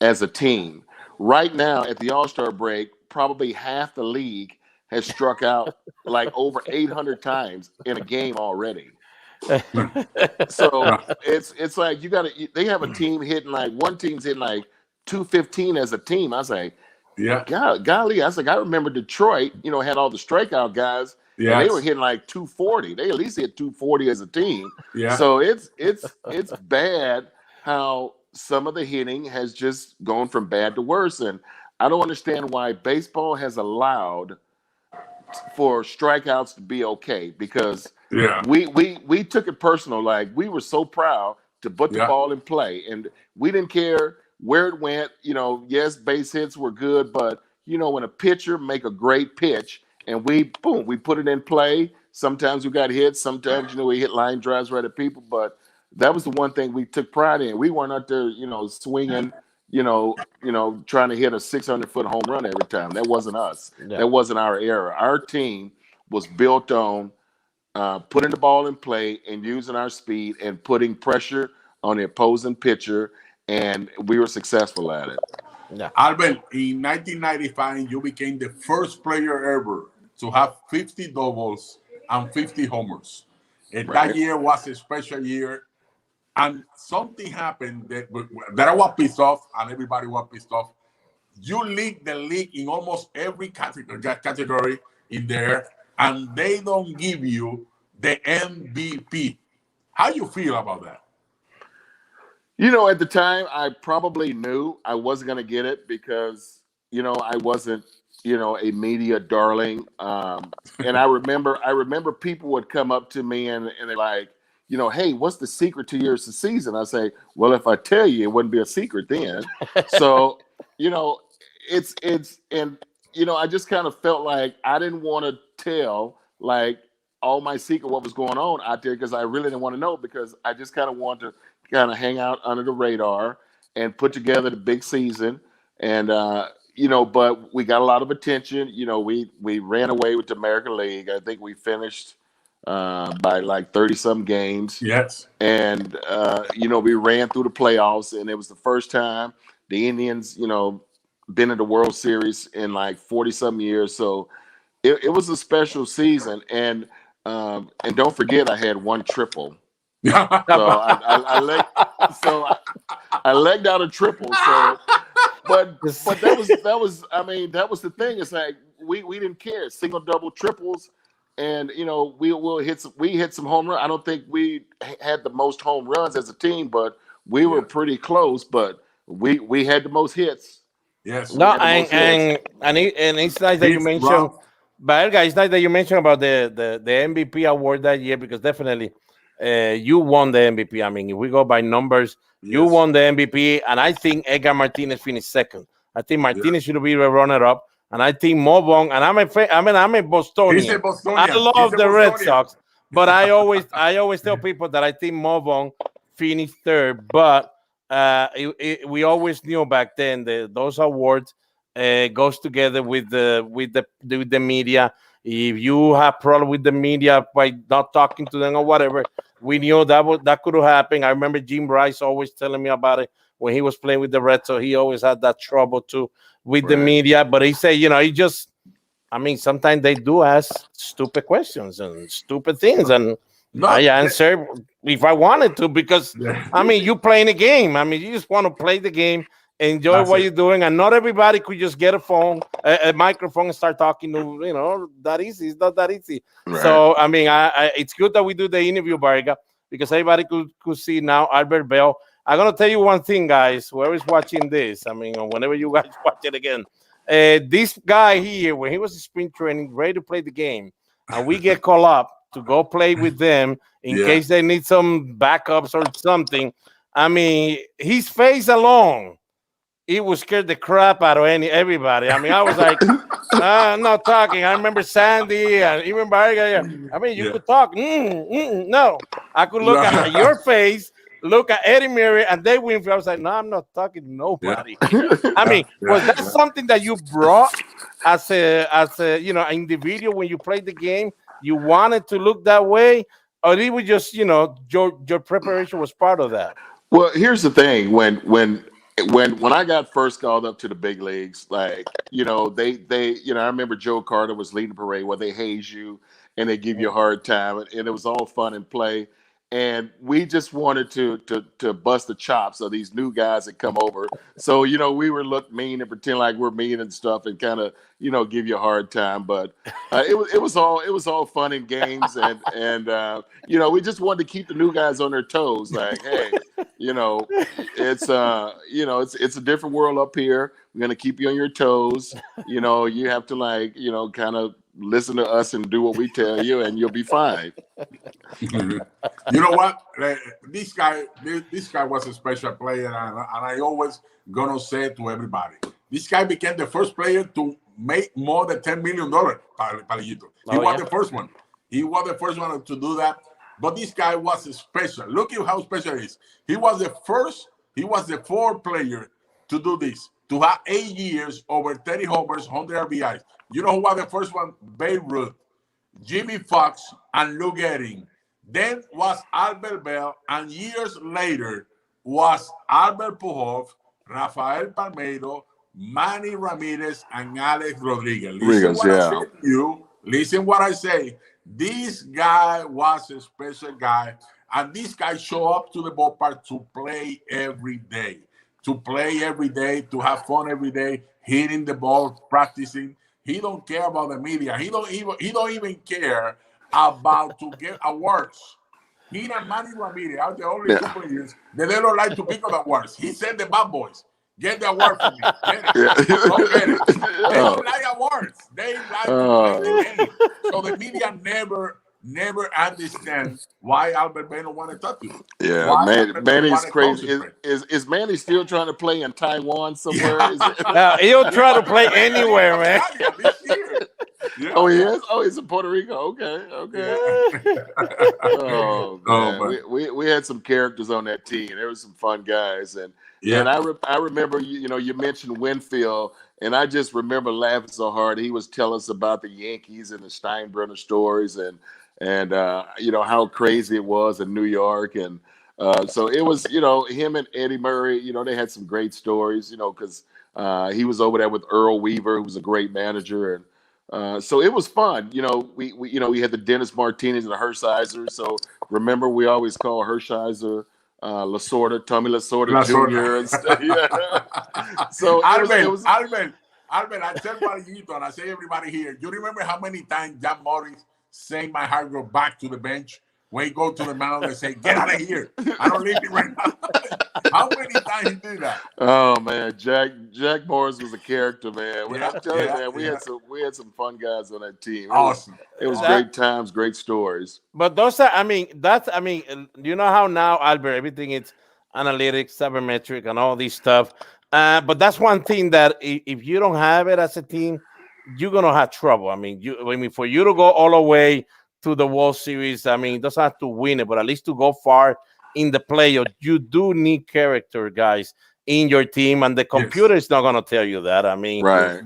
as a team. Right now at the All-Star break, probably half the league has struck out like over 800 times in a game already. So it's like they have a team hitting like, one team's hitting like 215 as a team. I was like, yeah, golly. I was like, I remember Detroit, had all the strikeout guys. Yeah, they were hitting like 240. They at least hit 240 as a team. Yeah. So it's bad how some of the hitting has just gone from bad to worse. And I don't understand why baseball has allowed for strikeouts to be okay, because we took it personal. Like, we were so proud to put the ball in play, and we didn't care where it went. Yes, base hits were good, but when a pitcher make a great pitch and we put it in play, sometimes we got hits, sometimes we hit line drives right at people, but that was the one thing we took pride in. We weren't out there swinging, trying to hit a 600-foot home run every time. That wasn't us. That wasn't our era. Our team was built on putting the ball in play and using our speed and putting pressure on the opposing pitcher, and we were successful at it. Yeah. Albert, in 1995, you became the first player ever to have 50 doubles and 50 homers. And that year was a special year. And something happened that I was pissed off, and everybody was pissed off. You lead the league in almost every category in there, and they don't give you the MVP. How you feel about that? At the time, I probably knew I wasn't going to get it because, I wasn't, a media darling. And I remember people would come up to me and they're like, hey, what's the secret to your season? I say, well, if I tell you, it wouldn't be a secret then. So, I just kind of felt like I didn't want to tell like all my secret, what was going on out there, because I really didn't want to know, because I just kind of wanted to kind of hang out under the radar and put together the big season. And, but we got a lot of attention. We ran away with the American League. I think we finished by like 30-some games. Yes. And, we ran through the playoffs, and it was the first time the Indians, been in the World Series in like 40-some years. So it was a special season. And don't forget, I had one triple. So I legged out a triple. So, but that was the thing. It's like we didn't care. Single, double, triples, and we hit some home runs. I don't think we had the most home runs as a team, but we were pretty close. But we had the most hits. Yes. No, and it's nice that you mentioned, Baerga. It's nice that you mentioned about the MVP award that year, because definitely. You won the MVP. I mean, if we go by numbers, you won the MVP, and I think Edgar Martinez finished second. I think Martinez should be the runner-up, and I think Mobong. And I'm a Bostonian. He's a Bostonian. I love the Red Sox, but I always tell people that I think Mobong finished third. But we always knew back then those awards goes together with the media. if you have problem with the media by not talking to them or whatever, we knew that could happen. I remember Jim Rice always telling me about it when he was playing with the Reds, so he always had that trouble too with the media. But he said, he just, sometimes they do ask stupid questions and stupid things, and I answer if I wanted to, because you playing a game. You just want to play the game, enjoy what you're doing, and not everybody could just get a phone, a microphone, and start talking to that easy. It's not that easy. Right. So it's good that we do the interview, Baerga, because everybody could see now Albert Belle. I'm gonna tell you one thing, guys. Whoever is watching this, or whenever you guys watch it again, this guy here, when he was in spring training, ready to play the game, and we get called up to go play with them in case they need some backups or something. His face alone, it would scare the crap out of everybody. I was like, I'm not talking. I remember Sandy and even Baerga. You could talk. No, I could look at your face, look at Eddie Murray, and they win. I was like, no, I'm not talking to nobody. Was that something that you brought as a an individual when you played the game? You wanted to look that way, or it was just your preparation was part of that? Well, here's the thing: when I got first called up to the big leagues, like they I remember Joe Carter was leading the parade where they haze you and they give you a hard time, and it was all fun and play. And we just wanted to bust the chops of these new guys that come over. So, we would look mean and pretend like we're mean and stuff and kind of, give you a hard time. But it was all fun and games. And we just wanted to keep the new guys on their toes. Like, hey, it's a different world up here. We're going to keep you on your toes. You have to kind of listen to us and do what we tell you, and you'll be fine. You know what? This guy was a special player, and I always gonna say to everybody, this guy became the first player to make more than $10 million. Palillito. He was the first one. He was the first one to do that. But this guy was special. Look at how special he is. He was the fourth player to do this, to have 8 years, over 30 homers, 100 RBIs. You know who was the first one? Babe Ruth, Jimmy Fox, and Lou Gehrig. Then was Albert Belle, and years later was Albert Pujols, Rafael Palmeiro, Manny Ramirez, and Alex Rodriguez. Listen what I say. This guy was a special guy, and this guy showed up to the ballpark to play every day. To have fun every day, hitting the ball, practicing. He don't care about the media. He don't even care about to get awards. He and Manny Ramirez are the only two players that they don't like to pick up awards. He said the bad boys, get the award for me. Get it. Don't get it. They don't like awards. They like to play the game. So the media never understand why Albert Belle don't want to touch you. Yeah, Manny's crazy. Is Manny still trying to play in Taiwan somewhere? He'll try to play anywhere, man. Oh, he is? Oh, he's in Puerto Rico. Okay. Oh, man. We had some characters on that team. There were some fun guys. And I remember, you mentioned Winfield, and I just remember laughing so hard. He was telling us about the Yankees and the Steinbrenner stories and how crazy it was in New York. And so it was, him and Eddie Murray, they had some great stories, because he was over there with Earl Weaver, who was a great manager. And so it was fun. We had the Dennis Martinez and the Hershiser. So remember, we always call Hershiser Lasorda, Tommy Lasorda Jr. and stuff. So Albert, I tell Mayito, and I say everybody here, you remember how many times John Morris send my hard girl back to the bench when he go to the mound and say, get out of here. I don't leave you right now. How many times he did that? Oh man, Jack Morris was a character, man. I'm telling you, man, we had some fun guys on that team. Awesome. It was great times, great stories. But those are, you know how now, Albert, everything is analytics, sabermetric, and all this stuff. But that's one thing that if you don't have it as a team, you're gonna have trouble. For you to go all the way to the World Series, doesn't have to win it, but at least to go far in the playoff, you do need character, guys. in your team, and the computer is not going to tell you that. I mean, right.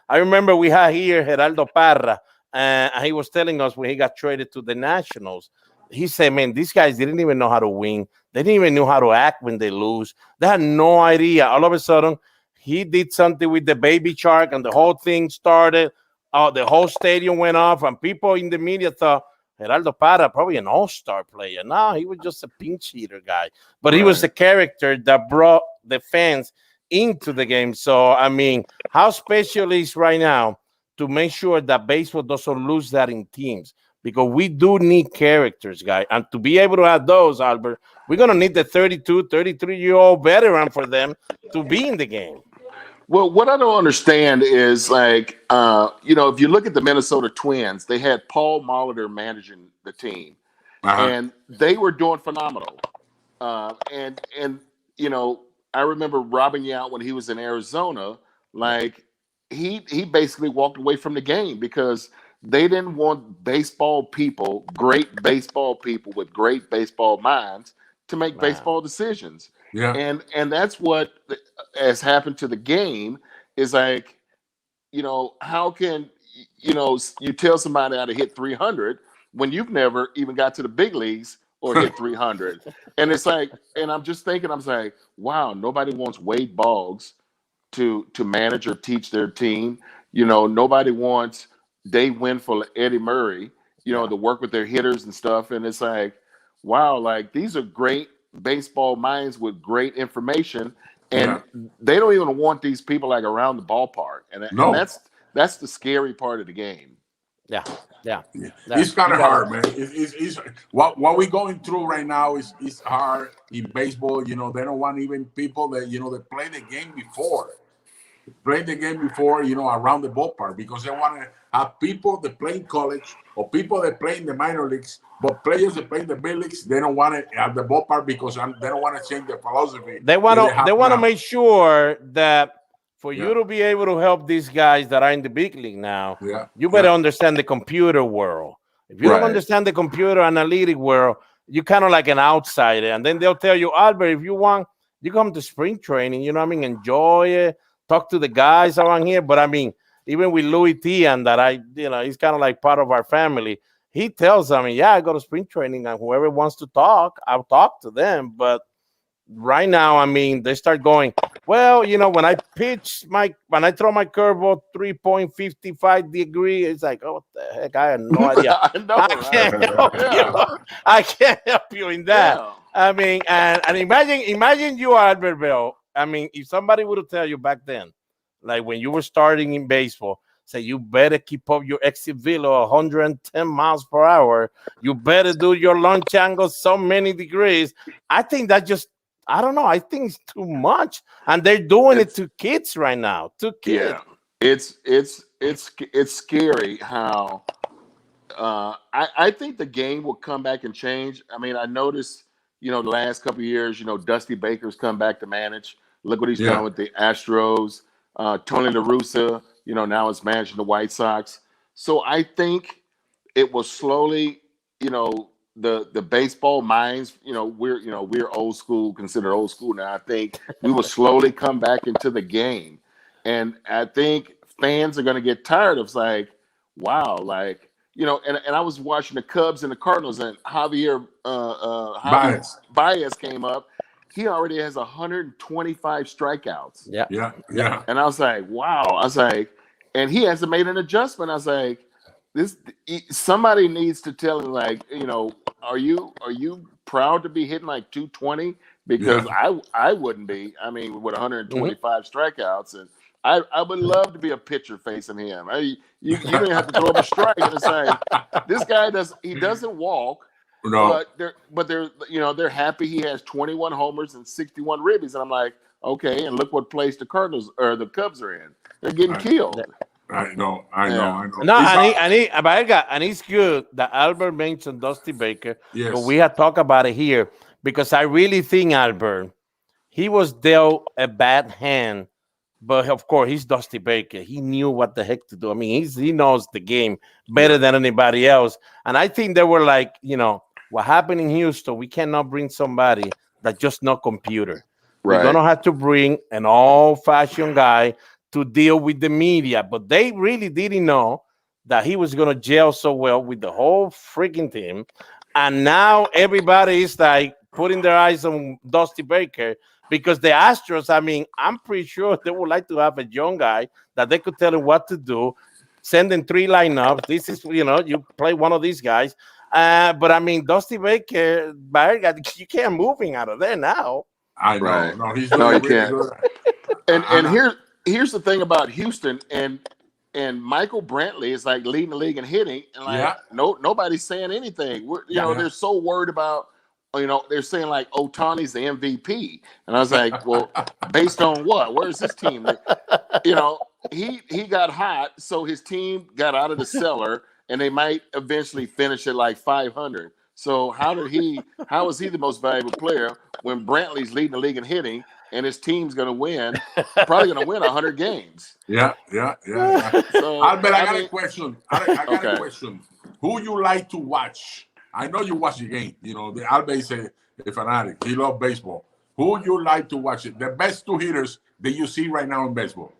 I remember we had here Geraldo Parra, and he was telling us when he got traded to the Nationals, he said, man, these guys didn't even know how to win. They didn't even know how to act when they lose. They had no idea. All of a sudden, he did something with the baby shark, and the whole thing started. The whole stadium went off, and people in the media thought, Geraldo Parra, probably an all-star player. No, he was just a pinch hitter guy. But he was a character that brought the fans into the game. So, I mean, how special is right now to make sure that baseball doesn't lose that in teams? Because we do need characters, guy. And to be able to have those, Albert, we're going to need the 32, 33-year-old veteran for them to be in the game. Well, what I don't understand is, like, if you look at the Minnesota Twins, they had Paul Molitor managing the team, and they were doing phenomenal. And I remember robbing you out when he was in Arizona. Like, he basically walked away from the game because they didn't want great baseball people with great baseball minds to make baseball decisions. Yeah. And that's what has happened to the game is like, how can, you tell somebody how to hit 300 when you've never even got to the big leagues or hit 300. And it's like, and I'm just thinking, I'm like, wow, nobody wants Wade Boggs to manage or teach their team. Nobody wants Dave Winfield, Eddie Murray, to work with their hitters and stuff. And it's like, wow, like these are great baseball minds with great information, and they don't even want these people like around the ballpark. And that's the scary part of the game. Yeah. It's kind of hard, man. It's what we're going through right now is hard in baseball. They don't want even people that that play the game before. Around the ballpark, because they want to have people that play in college or people that play in the minor leagues, but players that play in the big leagues, they don't want it at the ballpark because they don't want to change their philosophy. They want to make sure that for you to be able to help these guys that are in the big league now, you better understand the computer world. If you don't understand the computer analytic world, you're kind of like an outsider. And then they'll tell you, Albert, if you want, you come to spring training, enjoy it. Talk to the guys around here, but I mean, even with Louis Tian, that he's kind of like part of our family. He tells them, I go to spring training, and whoever wants to talk, I'll talk to them. But right now, I mean, they start going, well, when I throw my curveball 3.55 degree, it's like, oh, what the heck? I have no idea. I can't help you in that. Yeah. I mean, and imagine you are Albert Belle. I mean, if somebody would have tell you back then, like when you were starting in baseball, say you better keep up your exit velo 110 miles per hour. You better do your launch angle so many degrees. I think that I don't know. I think it's too much, and they're doing it to kids right now. To kids. Yeah, it's scary how. I think the game will come back and change. I mean, I noticed. The last couple of years, Dusty Baker's come back to manage. Look what he's done with the Astros. Tony La Russa, now is managing the White Sox. So I think it will slowly, the baseball minds, we're old school, considered old school now. I think we will slowly come back into the game. And I think fans are going to get tired of like, wow, like, and I was watching the Cubs and the Cardinals, and Javier Baez came up. He already has 125 strikeouts. Yeah. And I was like, wow. I was like, and he hasn't made an adjustment. I was like, somebody needs to tell him, like, are you proud to be hitting like 220? Because I wouldn't be. I mean, with 125 strikeouts, and I would love to be a pitcher facing him. You don't have to throw him a strike and say, this guy doesn't walk. No. But they're happy he has 21 homers and 61 ribbies. And I'm like, okay, and look what place the Cardinals or the Cubs are in. They're getting killed. I know. No, and it's good that Albert mentioned Dusty Baker. Yes. But we had talked about it here because I really think Albert, he was dealt a bad hand. But of course, he's Dusty Baker. He knew what the heck to do. I mean, he knows the game better than anybody else. And I think they were like, what happened in Houston, we cannot bring somebody that just know computer. we're going to have to bring an old-fashioned guy to deal with the media. But they really didn't know that he was going to gel so well with the whole freaking team. And now everybody is like putting their eyes on Dusty Baker because the Astros, I mean, I'm pretty sure they would like to have a young guy that they could tell him what to do, send them 3 lineups. This is, you know, you play one of these guys. But I mean, Dusty Baker, you can't move him out of there now. I know. Right. No, he's No, you really can't. good. And here's the thing about Houston and Michael Brantley is like leading the league in hitting, and like nobody's saying anything. They're so worried about, they're saying like Ohtani's the MVP, and I was like, well, based on what? Where's his team? He got hot, so his team got out of the cellar, and they might eventually finish at like 500. So how is he the most valuable player when Brantley's leading the league in hitting and his team's going to win, probably going to win 100 games? Yeah. So, Albert, I got a question. I got a question. Who you like to watch? I know you watch the game. Albert is a fanatic. He loves baseball. Who you like to watch? The best 2 hitters that you see right now in baseball?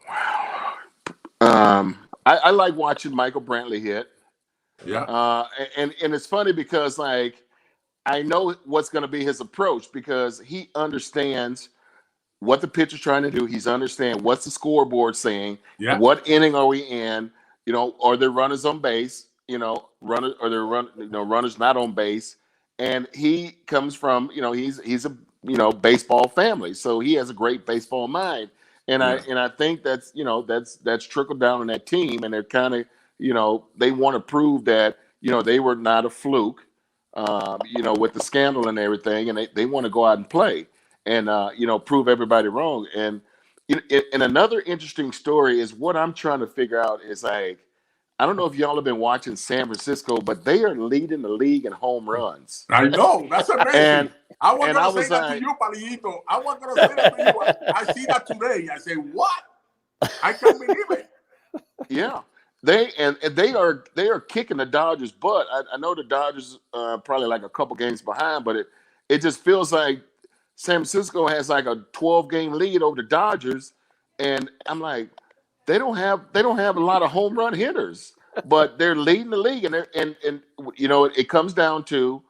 Wow. I like watching Michael Brantley hit. Yeah. And it's funny because like I know what's going to be his approach because he understands what the pitcher's trying to do. He's understand what's the scoreboard saying. Yeah. What inning are we in? Are there runners on base? Runners not on base. And he comes from he's a baseball family, so he has a great baseball mind. And I think that's trickled down on that team, and they're kind of they want to prove that they were not a fluke, with the scandal and everything, and they want to go out and play and prove everybody wrong. And another interesting story is what I'm trying to figure out is like I don't know if y'all have been watching San Francisco, but they are leading the league in home runs. I know. That's amazing. I was going to say that like, to you, Palillito. I was going to say that to you. I see that today. I say, what? I can't believe it. Yeah. They are kicking the Dodgers' butt. I know the Dodgers probably like a couple games behind, but it just feels like San Francisco has like a 12-game lead over the Dodgers, and I'm like, they don't have a lot of home run hitters, but they're leading the league, and it comes down to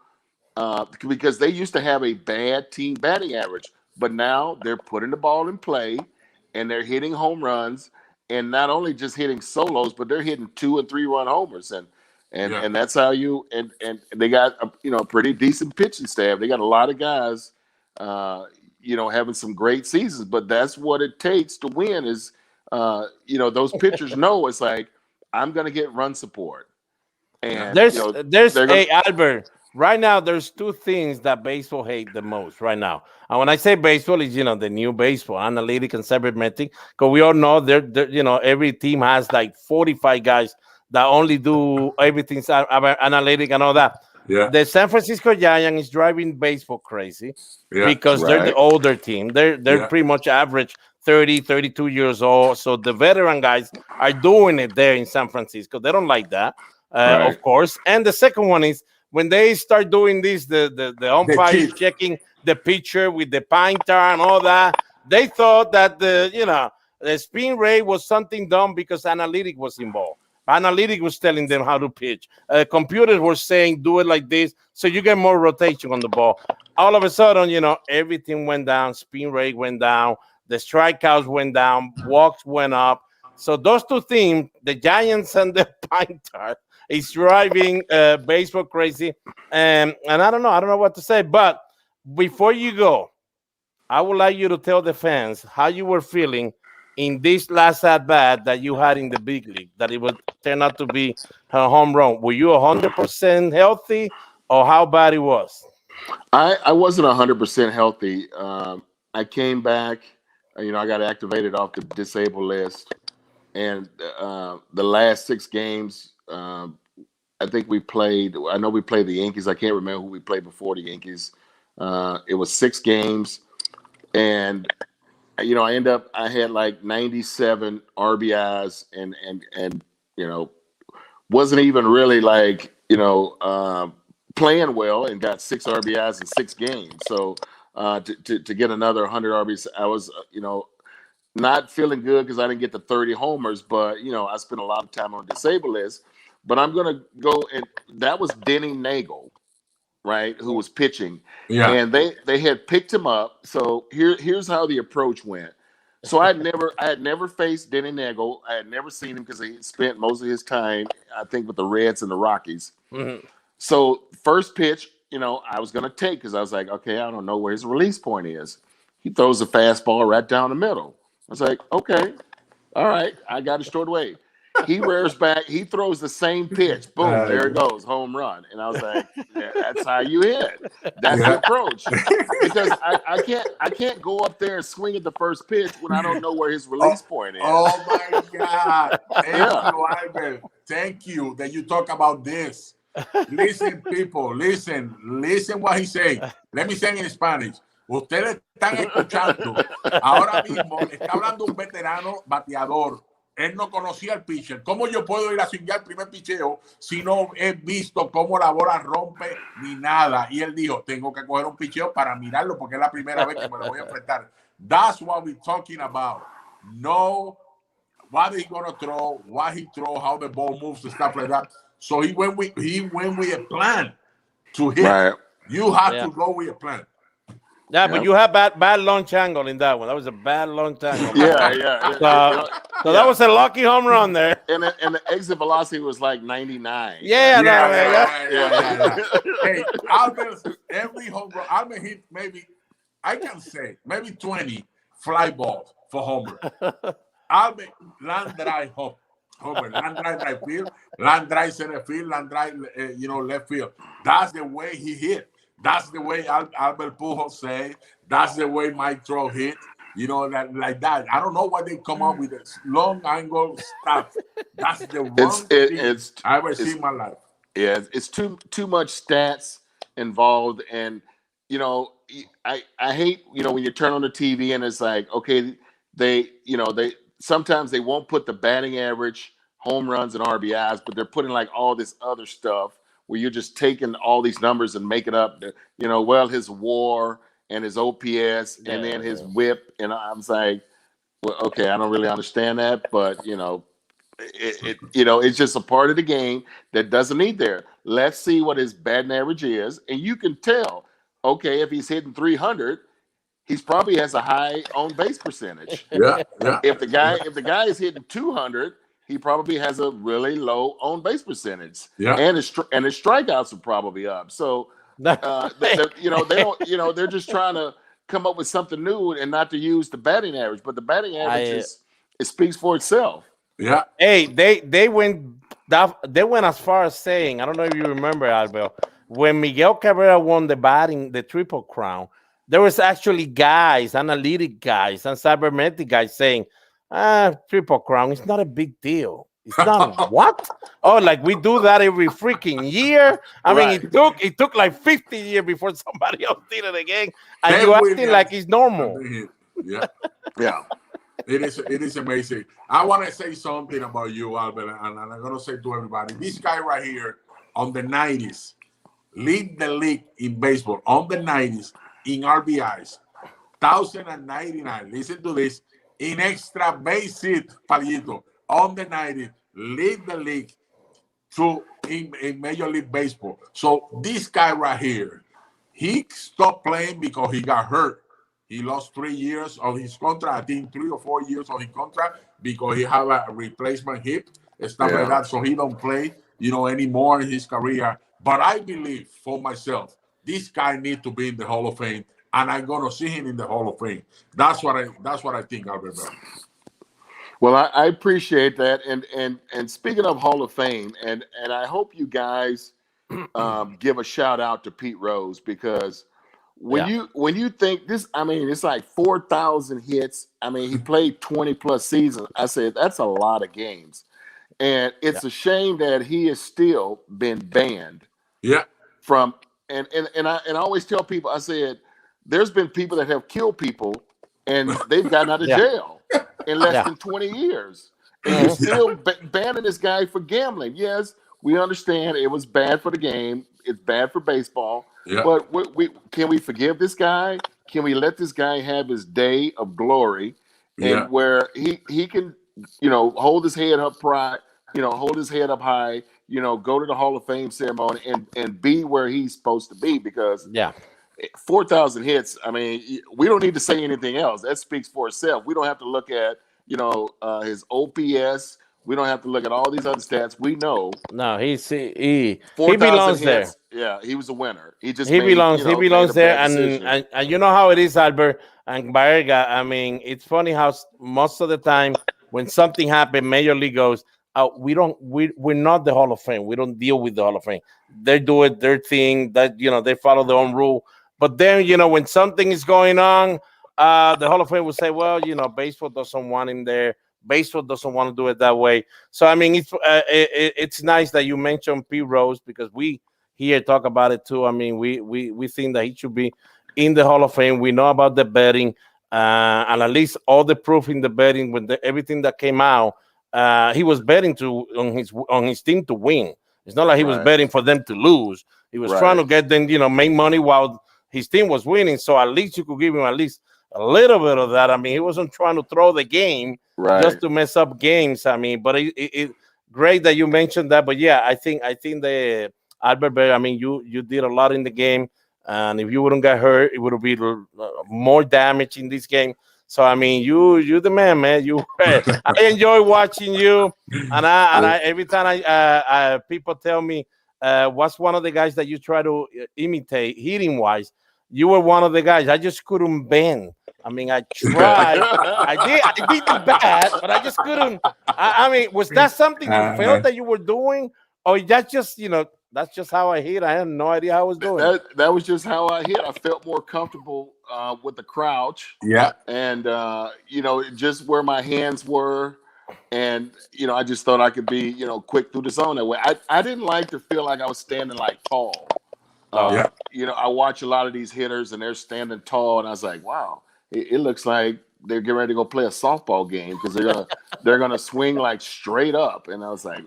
because they used to have a bad team batting average, but now they're putting the ball in play, and they're hitting home runs. And not only just hitting solos, but they're hitting 2- and 3-run homers, and that's how and they got a pretty decent pitching staff. They got a lot of guys, having some great seasons. But that's what it takes to win. Is those pitchers know it's like I'm going to get run support. And Albert. Right now, there's 2 things that baseball hate the most right now. And when I say baseball, is the new baseball, analytic and cybernetic. Because we all know every team has like 45 guys that only do everything analytic and all that. Yeah. The San Francisco Giants is driving baseball crazy because they're the older team. They're pretty much average 30, 32 years old. So the veteran guys are doing it there in San Francisco. They don't like that, of course. And the second one is, when they start doing this, the umpire checking the pitcher with the pointer and all that, they thought that the spin rate was something done because analytic was involved. Analytic was telling them how to pitch. Computers were saying do it like this, so you get more rotation on the ball. All of a sudden, everything went down. Spin rate went down. The strikeouts went down. Walks went up. So those 2 things, the Giants and the pointer, is driving baseball crazy, and I don't know what to say. But before you go, I would like you to tell the fans how you were feeling in this last at bat that you had in the big league, that it would turn out to be a home run. Were you 100% healthy, or how bad it was? I wasn't 100% healthy. I came back. I got activated off the disabled list, and the last 6 games. I think we played. I know we played the Yankees. I can't remember who we played before the Yankees. It was 6 games, and I had like 97 RBIs, and wasn't even really like playing well and got 6 RBIs in 6 games. So to get another 100 RBIs, I was, not feeling good because I didn't get the 30 homers, but, I spent a lot of time on the disabled list. But I'm going to go, and that was Denny Nagel, right, who was pitching. Yeah. And they had picked him up. So here's how the approach went. So I had never faced Denny Nagel. I had never seen him because he spent most of his time, I think, with the Reds and the Rockies. Mm-hmm. So first pitch, I was going to take because I was like, okay, I don't know where his release point is. He throws a fastball right down the middle. I was like, okay, all right, I got it stored away. He rears back. He throws the same pitch. Boom, there it goes, home run. And I was like, yeah, that's how you hit. That's the approach. Because I can't go up there and swing at the first pitch when I don't know where his release point is. Oh my God! Thank you, Albert. Thank you that you talk about this. Listen, people, listen what he's saying. Let me say in Spanish. Ustedes están escuchando. Ahora mismo está hablando un veterano bateador. Él no conocía el pitcher. ¿Cómo yo puedo ir a swingar el primer picheo si no he visto cómo la bola rompe ni nada? Y él dijo, tengo que coger un picheo para mirarlo porque es la primera vez que me lo voy a enfrentar. That's what we're talking about. Know what he's going to throw, what he throw, how the ball moves and stuff like that. So he went with a plan to hit. Right. You have to go with a plan. Yeah, but you have bad launch angle in that one. That was a bad launch angle. Yeah. So that was a lucky home run there. And the exit velocity was like 99. Yeah. Hey, Albert, every home run, Albert hit maybe 20 fly balls for homer. Albert land drive homer, land drive right field, land drive center field, land drive left field. That's the way he hit. That's the way Albert Pujols say. That's the way Mike Trout hit. Like that. I don't know why they come up with this long angle stuff. That's the wrong thing I've ever seen in my life. Yeah, it's too much stats involved, and I hate when you turn on the TV and it's like, okay, they sometimes they won't put the batting average, home runs, and RBIs, but they're putting like all this other stuff where you're just taking all these numbers and making up, his WAR and his OPS and then his WHIP. And I'm like, well, okay, I don't really understand that, but it's just a part of the game that doesn't need there. Let's see what his batting average is, and you can tell. Okay, if he's hitting 300, he's probably has a high on base percentage. Yeah. If the guy is hitting 200. He probably has a really low on base percentage, and his strikeouts are probably up. So, they don't, they're just trying to come up with something new and not to use the batting average. But the batting average it speaks for itself. Yeah. Hey, they went as far as saying, I don't know if you remember, Albert, when Miguel Cabrera won the Triple Crown, there was actually guys, analytic guys, and cybernetic guys saying, Triple Crown, it's not a big deal. It's not what? Oh, like we do that every freaking year. I mean, it took like 50 years before somebody else did it again, and you acting like it's normal. Yeah. It is amazing. I want to say something about you, Albert, and I'm going to say to everybody, this guy right here on the 90s lead the league in baseball on the 90s in RBIs, 1,099. Listen to this. In extra base hit, Palillito, on the 90s, lead the league in Major League Baseball. So this guy right here, he stopped playing because he got hurt. He lost 3 years of his contract, I think 3 or 4 years of his contract because he have a replacement hip, stuff like that. So he don't play, anymore in his career. But I believe for myself, this guy needs to be in the Hall of Fame. And I'm gonna see him in the Hall of Fame. That's what I think, Albert. Well, I appreciate that. And speaking of Hall of Fame, and I hope you guys give a shout out to Pete Rose, because when you think this, I mean, it's like 4,000 hits. I mean, he played 20 plus seasons. I said that's a lot of games, and it's a shame that he has still been banned. Yeah. From and I always tell people, I said, there's been people that have killed people and they've gotten out of jail in less than 20 years. And you're still banning this guy for gambling. Yes, we understand it was bad for the game, it's bad for baseball. Yeah. But can we forgive this guy? Can we let this guy have his day of glory, and where he can, hold his head up hold his head up high, go to the Hall of Fame ceremony and be where he's supposed to be, because 4,000 hits. I mean, we don't need to say anything else. That speaks for itself. We don't have to look at, his OPS. We don't have to look at all these other stats. We know. No, he 4,000 belongs hits. there. Yeah, he was a winner. He belongs there, and you know how it is, Albert and Baerga. I mean, it's funny how most of the time when something happens, Major League goes, we're not the Hall of Fame. We don't deal with the Hall of Fame. They do it their thing. That they follow their own rule. But then when something is going on, the Hall of Fame will say, well, baseball doesn't want him there. Baseball doesn't want to do it that way. So I mean, it's nice that you mentioned P. Rose, because we here talk about it too. I mean, we think that he should be in the Hall of Fame. We know about the betting, and at least all the proof in the betting when everything that came out. He was betting on his team to win. It's not like he was betting for them to lose. He was trying to get them, make money while his team was winning. So at least you could give him at least a little bit of that. I mean, he wasn't trying to throw the game just to mess up games. I mean, but it great that you mentioned that. But yeah, I think the Albert Belle, I mean, you did a lot in the game, and if you wouldn't get hurt, it would be more damage in this game. So I mean, you the man. I enjoy watching you, and I every time I people tell me what's one of the guys that you try to imitate hitting wise. You were one of the guys. I just couldn't bend. I mean, I tried. I did the bat, but I just couldn't. I mean, was that something you felt that you were doing, or that's just that's just how I hit? I had no idea how I was doing. That was just how I hit. I felt more comfortable with the crouch. Yeah. And just where my hands were, and I just thought I could be quick through the zone that way. I didn't like to feel like I was standing like tall. I watch a lot of these hitters and they're standing tall, and I was like, wow, it looks like they're getting ready to go play a softball game, because they're gonna swing like straight up. And I was like,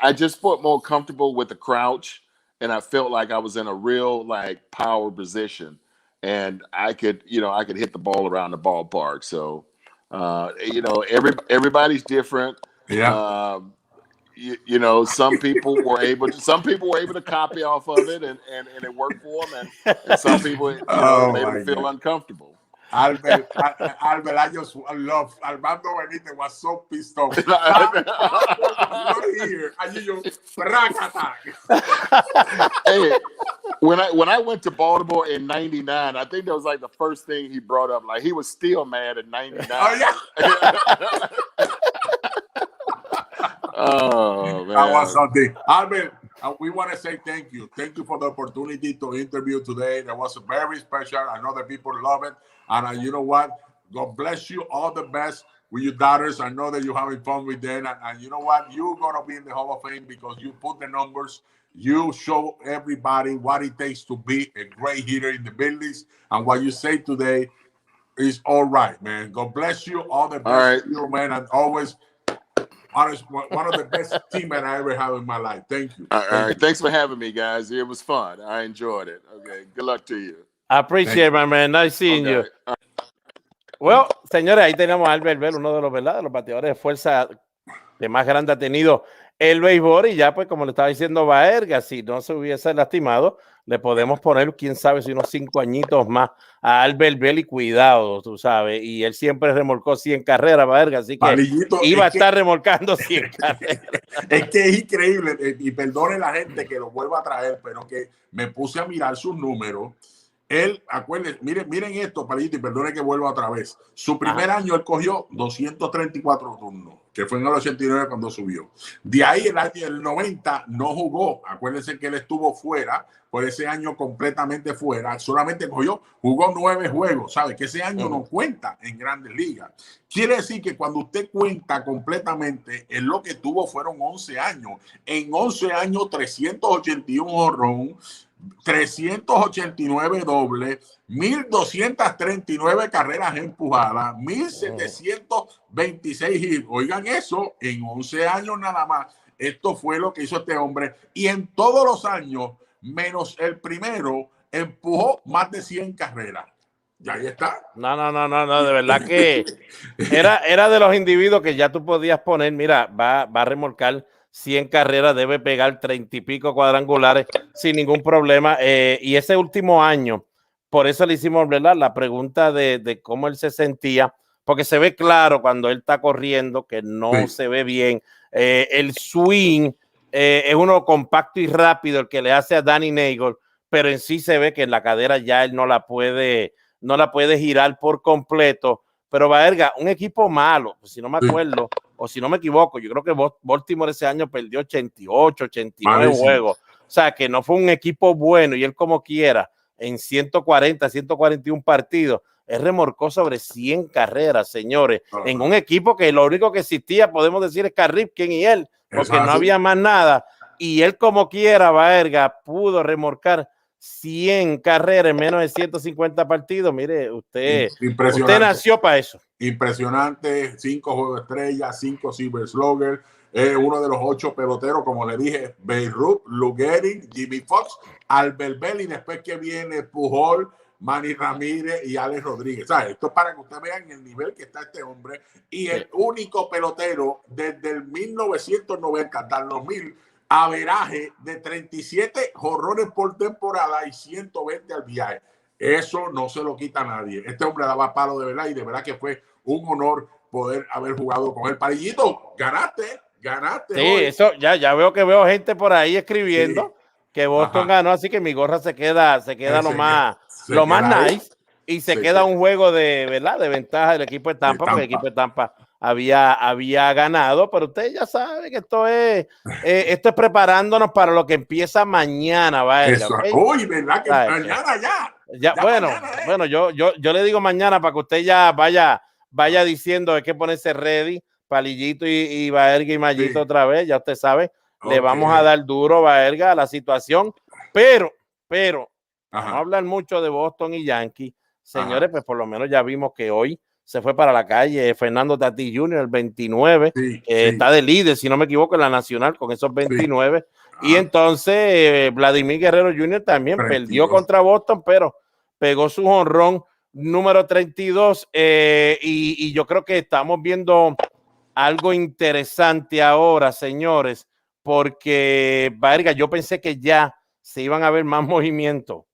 I just felt more comfortable with the crouch, and I felt like I was in a real like power position, and I could hit the ball around the ballpark. So everybody's different. Yeah. Some people were able to copy off of it, and it worked for them, and some people made them feel uncomfortable. Albert, I just love Armando Benitez was so pissed off. Here, and you hey, when I went to Baltimore in '99, I think that was like the first thing he brought up. Like, he was still mad at '99. Oh yeah. Oh man, that was something. Albert, we want to say thank you. Thank you for the opportunity to interview today. That was very special. I know that people love it. And you know what? God bless you. All the best with your daughters. I know that you're having fun with them. And you know what? You're going to be in the Hall of Fame because you put the numbers. You show everybody what it takes to be a great hitter in the big leagues. And what you say today is all right, man. God bless you. All the best to you, man. And always, honest, one of the best teammates I ever had in my life. Thank you. All right. Thanks for having me, guys. It was fun. I enjoyed it. Okay. Good luck to you. I appreciate it, my man. Nice seeing you. Well, señores, ahí tenemos a Albert Belle, uno de los bateadores de fuerza de más grande ha tenido el béisbol. Y ya, pues, como le estaba diciendo Baerga, si no se hubiese lastimado, le podemos poner, quién sabe, si unos 5 añitos más a Albert Belle, y cuidado, tú sabes. Y él siempre remolcó 100 carreras, Baerga, así que Palillito, iba a estar remolcando 100 carreras. Es que es increíble, y perdone la gente que lo vuelva a traer, pero que me puse a mirar sus números. Él, acuérdense, miren esto, Palillito, y perdone que vuelva otra vez. Su primer año él cogió 234 turnos, que fue en el 89 cuando subió. De ahí el 90 no jugó. Acuérdense que él estuvo fuera, por ese año completamente fuera. Solamente jugó 9 juegos, ¿sabe? Que ese año no cuenta en Grandes Ligas. Quiere decir que cuando usted cuenta completamente, él lo que tuvo fueron 11 años. En 11 años, 381 jonrón, 389 dobles, 1,239 carreras empujadas, 1,726 hits. Oigan eso, en 11 años nada más. Esto fue lo que hizo este hombre. Y en todos los años, menos el primero, empujó más de 100 carreras. Y ahí está. No, de verdad que era de los individuos que ya tú podías poner, mira, va a remolcar 100 carreras, debe pegar 30 y pico cuadrangulares sin ningún problema. Y ese último año, por eso le hicimos, ¿verdad?, la pregunta de cómo él se sentía, porque se ve claro cuando él está corriendo que no se ve bien. El swing es uno compacto y rápido, el que le hace a Danny Nagel, pero en sí se ve que en la cadera ya él no la puede girar por completo. Pero Baerga, un equipo malo, si no me acuerdo, o si no me equivoco, yo creo que Baltimore ese año perdió 88, 89 juegos. O sea, que no fue un equipo bueno, y él como quiera, en 140, 141 partidos, él remorcó sobre 100 carreras, señores, en un equipo que lo único que existía, podemos decir, es Carl Ripken y él, porque no había más nada. Y él como quiera, Baerga, pudo remorcar 100 carreras en menos de 150 partidos. Mire, usted nació para eso. Impresionante, 5 juegos de estrella, 5 Silver Slugger, uno de los 8 peloteros, como le dije, Beirut, Lou Gehrig, Jimmy Foxx, Albert Belle, y después que viene Pujol, Manny Ramírez y Alex Rodríguez. ¿Sabes? Esto es para que ustedes vean el nivel que está este hombre, y el único pelotero desde el 1990 hasta el 2000, averaje de 37 jonrones por temporada y 120 al viaje. Eso no se lo quita a nadie. Este hombre daba palo de verdad, y de verdad que fue un honor poder haber jugado con él. Palillito, ganaste. Sí, hoy. Eso ya veo gente por ahí escribiendo que Boston ganó, así que mi gorra se queda lo más nice, y se queda un juego de, ¿verdad?, de ventaja del equipo de Tampa, porque el equipo de Tampa había ganado, pero usted ya sabe que esto es preparándonos para lo que empieza mañana, ¿vale? ¿Okay? Uy, ¿verdad que mañana ya bueno, yo le digo mañana para que usted ya vaya diciendo hay que ponerse ready, Palillito y Baerga y Mayito otra vez, ya usted sabe, le vamos a dar duro, Baerga, a la situación, pero vamos a hablar mucho de Boston y Yankees, señores. Pues por lo menos ya vimos que hoy se fue para la calle Fernando Tatis Jr., el 29, está de líder, si no me equivoco, en la nacional con esos 29. Y entonces Vladimir Guerrero Jr. también perdió contra Boston, pero pegó su jonrón número 32. Y yo creo que estamos viendo algo interesante ahora, señores, porque, Baerga, yo pensé que ya se iban a ver más movimientos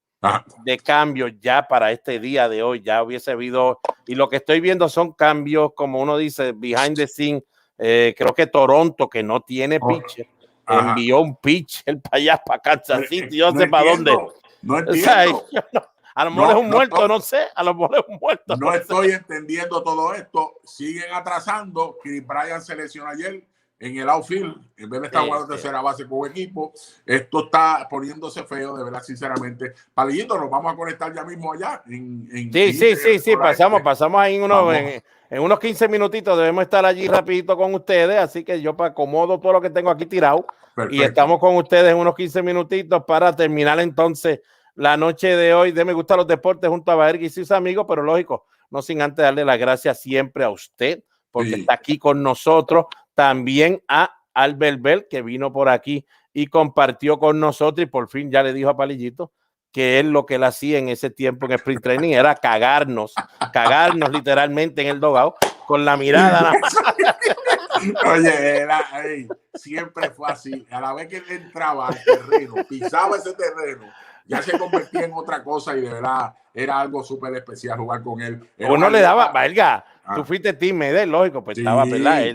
de cambio ya para este día de hoy, ya hubiese habido, y lo que estoy viendo son cambios, como uno dice, behind the scene. Creo que Toronto, que no tiene pitcher, envió un pitcher para allá, para Kansas City, yo no sé para dónde. No entiendo. O sea, a lo mejor es un muerto, no sé, a lo mejor es un muerto. No estoy entendiendo todo esto, siguen atrasando. Chris Bryant se lesionó ayer en el outfield, en vez de estar jugando tercera base con un equipo. Esto está poniéndose feo, de verdad, sinceramente. Palillito, nos vamos a conectar ya mismo allá. Sí, pasamos ahí en unos 15 minutitos, debemos estar allí rapidito con ustedes, así que yo acomodo todo lo que tengo aquí tirado. Perfecto. Y estamos con ustedes en unos 15 minutitos para terminar entonces la noche de hoy de Me Gustan los Deportes junto a Baerga y sus amigos, pero lógico, no sin antes darle las gracias siempre a usted, porque está aquí con nosotros. También a Albert Belle, que vino por aquí y compartió con nosotros, y por fin ya le dijo a Palillito que él lo que él hacía en ese tiempo en sprint training era cagarnos literalmente en el dugout con la mirada. Oye, siempre fue así. A la vez que él entraba al terreno, pisaba ese terreno, ya se convertía en otra cosa, y de verdad era algo súper especial jugar con él. Uno le daba, Baerga, tú fuiste team Medel, lógico, pues estaba, ¿verdad?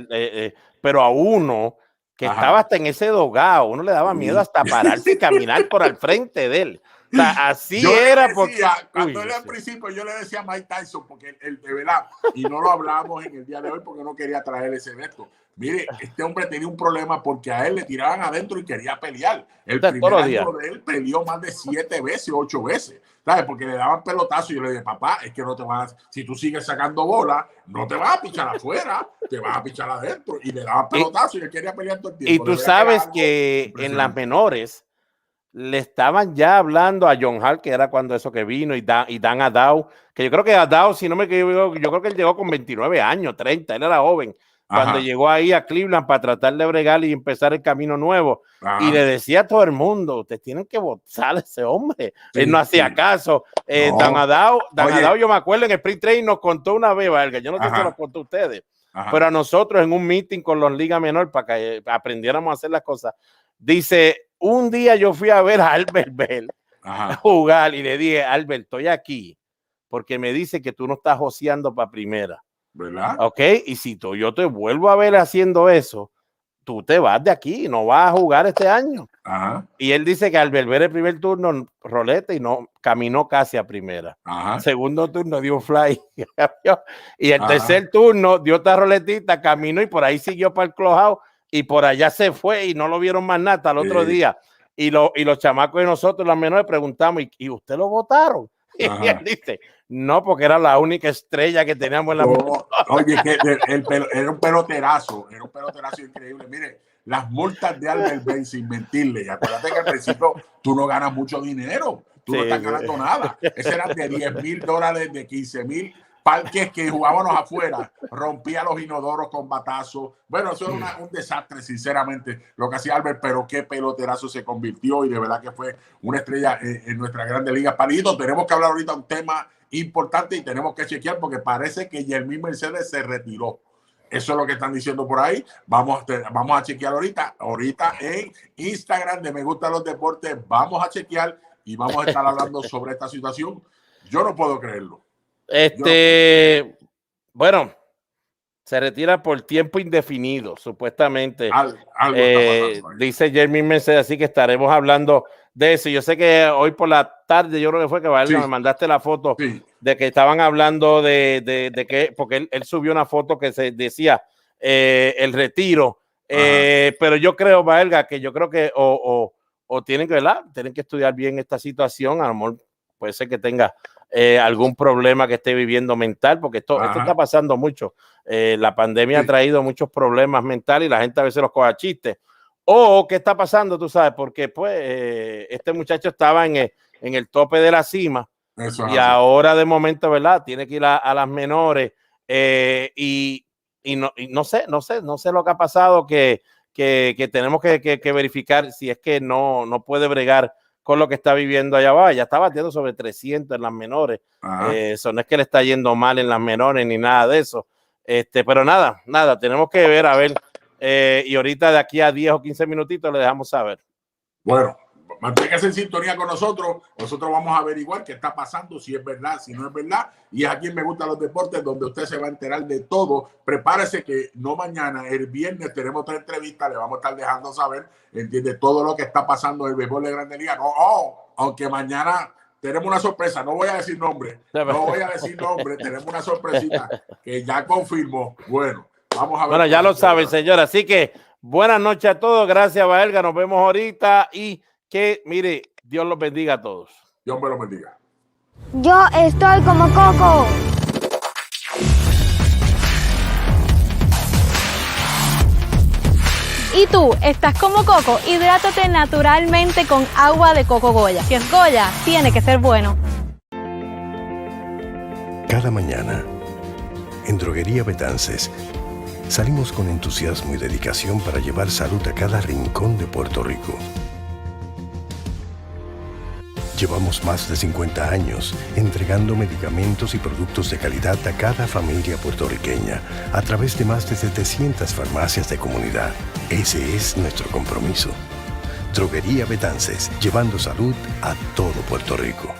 Pero a uno que estaba hasta en ese dogado, uno le daba miedo hasta pararse y caminar por al frente de él. O sea, así era. Cuando él al principio, yo le decía a Mike Tyson, porque él de verdad, y no lo hablamos en el día de hoy porque no quería traer ese evento. Mire, este hombre tenía un problema porque a él le tiraban adentro y quería pelear. El primer año de él peleó más de 7 veces, 8 veces. ¿Sabes? Porque le daban pelotazo y yo le dije, papá, es que no te vas, si tú sigues sacando bola, no te vas a pichar afuera, te vas a pichar adentro. Y le daban pelotazo y él quería pelear todo el tiempo. Y tú sabes que en las menores le estaban ya hablando a John Hall, que era cuando eso que vino, y Dan Adao, que yo creo que Adao, si no me equivoco, yo creo que él llegó con 29 años, 30, él era joven. cuando llegó ahí a Cleveland para tratar de bregar y empezar el camino nuevo. Y le decía a todo el mundo, ustedes tienen que votar a ese hombre. Él no hacía caso. Dan Adao, yo me acuerdo en el Sprint Training nos contó una vez, Baerga, yo no sé si lo contó a ustedes, pero a nosotros en un meeting con los Liga Menor para que aprendiéramos a hacer las cosas, dice, un día yo fui a ver a Albert Belle jugar y le dije, Albert, estoy aquí porque me dice que tú no estás joseando para primera. ¿Verdad? Ok, y si yo te vuelvo a ver haciendo eso, tú te vas de aquí, no vas a jugar este año. Y él dice que al ver el primer turno, roleta y no caminó casi a primera. Segundo turno dio un fly. Y el tercer turno dio otra roletita, caminó y por ahí siguió para el clubhouse y por allá se fue y no lo vieron más nada hasta el otro día. Y los chamacos de nosotros, los menores, preguntamos, ¿y usted lo votaron? Y él dice, no, porque era la única estrella que teníamos en la Oye, que era un peloterazo increíble. Mire, las multas de Albert Belle, sin mentirle, acuérdate que al principio tú no ganas mucho dinero, tú no estás ganando nada. Ese era de $10,000, de 15,000. Parques que jugábamos afuera, rompía los inodoros con batazos. Bueno, eso era un desastre, sinceramente, lo que hacía Albert, pero qué peloterazo se convirtió y de verdad que fue una estrella en nuestra Grandes Ligas. Palillito, tenemos que hablar ahorita un tema importante y tenemos que chequear porque parece que Yermín Mercedes se retiró. Eso es lo que están diciendo por ahí. Vamos a chequear ahorita en Instagram de Me Gustan Los Deportes. Vamos a chequear y vamos a estar hablando sobre esta situación. Yo no puedo creerlo. Bueno, se retira por tiempo indefinido, supuestamente. Dice Jeremy Mercedes, así que estaremos hablando de eso. Yo sé que hoy por la tarde, yo creo que fue que me mandaste la foto de que estaban hablando de que, porque él subió una foto que se decía el retiro. Pero yo creo, Baerga, que yo creo que o tienen que, ¿verdad? Tienen que estudiar bien esta situación. A lo mejor puede ser que tenga algún problema que esté viviendo mental, porque esto está pasando mucho. La pandemia ha traído muchos problemas mentales y la gente a veces los coge a chistes. O qué está pasando, tú sabes, porque pues este muchacho estaba en el tope de la cima y ahora de momento, ¿verdad? Tiene que ir a las menores y no sé lo que ha pasado, que tenemos que verificar si es que no puede bregar con lo que está viviendo allá abajo. Ya está batiendo sobre 300 en las menores. Eso no es que le está yendo mal en las menores ni nada de eso. Pero nada, tenemos que ver, a ver. Y ahorita de aquí a 10 o 15 minutitos le dejamos saber. Bueno, manténgase en sintonía con nosotros. Nosotros vamos a averiguar qué está pasando, si es verdad, si no es verdad. Y es aquí en Me Gustan Los Deportes, donde usted se va a enterar de todo. Prepárese que no mañana, el viernes tenemos otra entrevista. Le vamos a estar dejando saber, entiende, todo lo que está pasando en el béisbol de Grandes Ligas. Aunque mañana tenemos una sorpresa. No voy a decir nombre. Tenemos una sorpresita que ya confirmó. Bueno, vamos a ver. Bueno, ya lo saben, señora. Así que buenas noches a todos. Gracias, Baerga. Nos vemos ahorita y que, mire, Dios los bendiga a todos. Dios me los bendiga. Yo estoy como Coco. ¿Y tú estás como Coco? Hidrátate naturalmente con agua de coco Goya. Si es Goya, tiene que ser bueno. Cada mañana, en Droguería Betances, salimos con entusiasmo y dedicación para llevar salud a cada rincón de Puerto Rico. Llevamos más de 50 años entregando medicamentos y productos de calidad a cada familia puertorriqueña a través de más de 700 farmacias de comunidad. Ese es nuestro compromiso. Droguería Betances, llevando salud a todo Puerto Rico.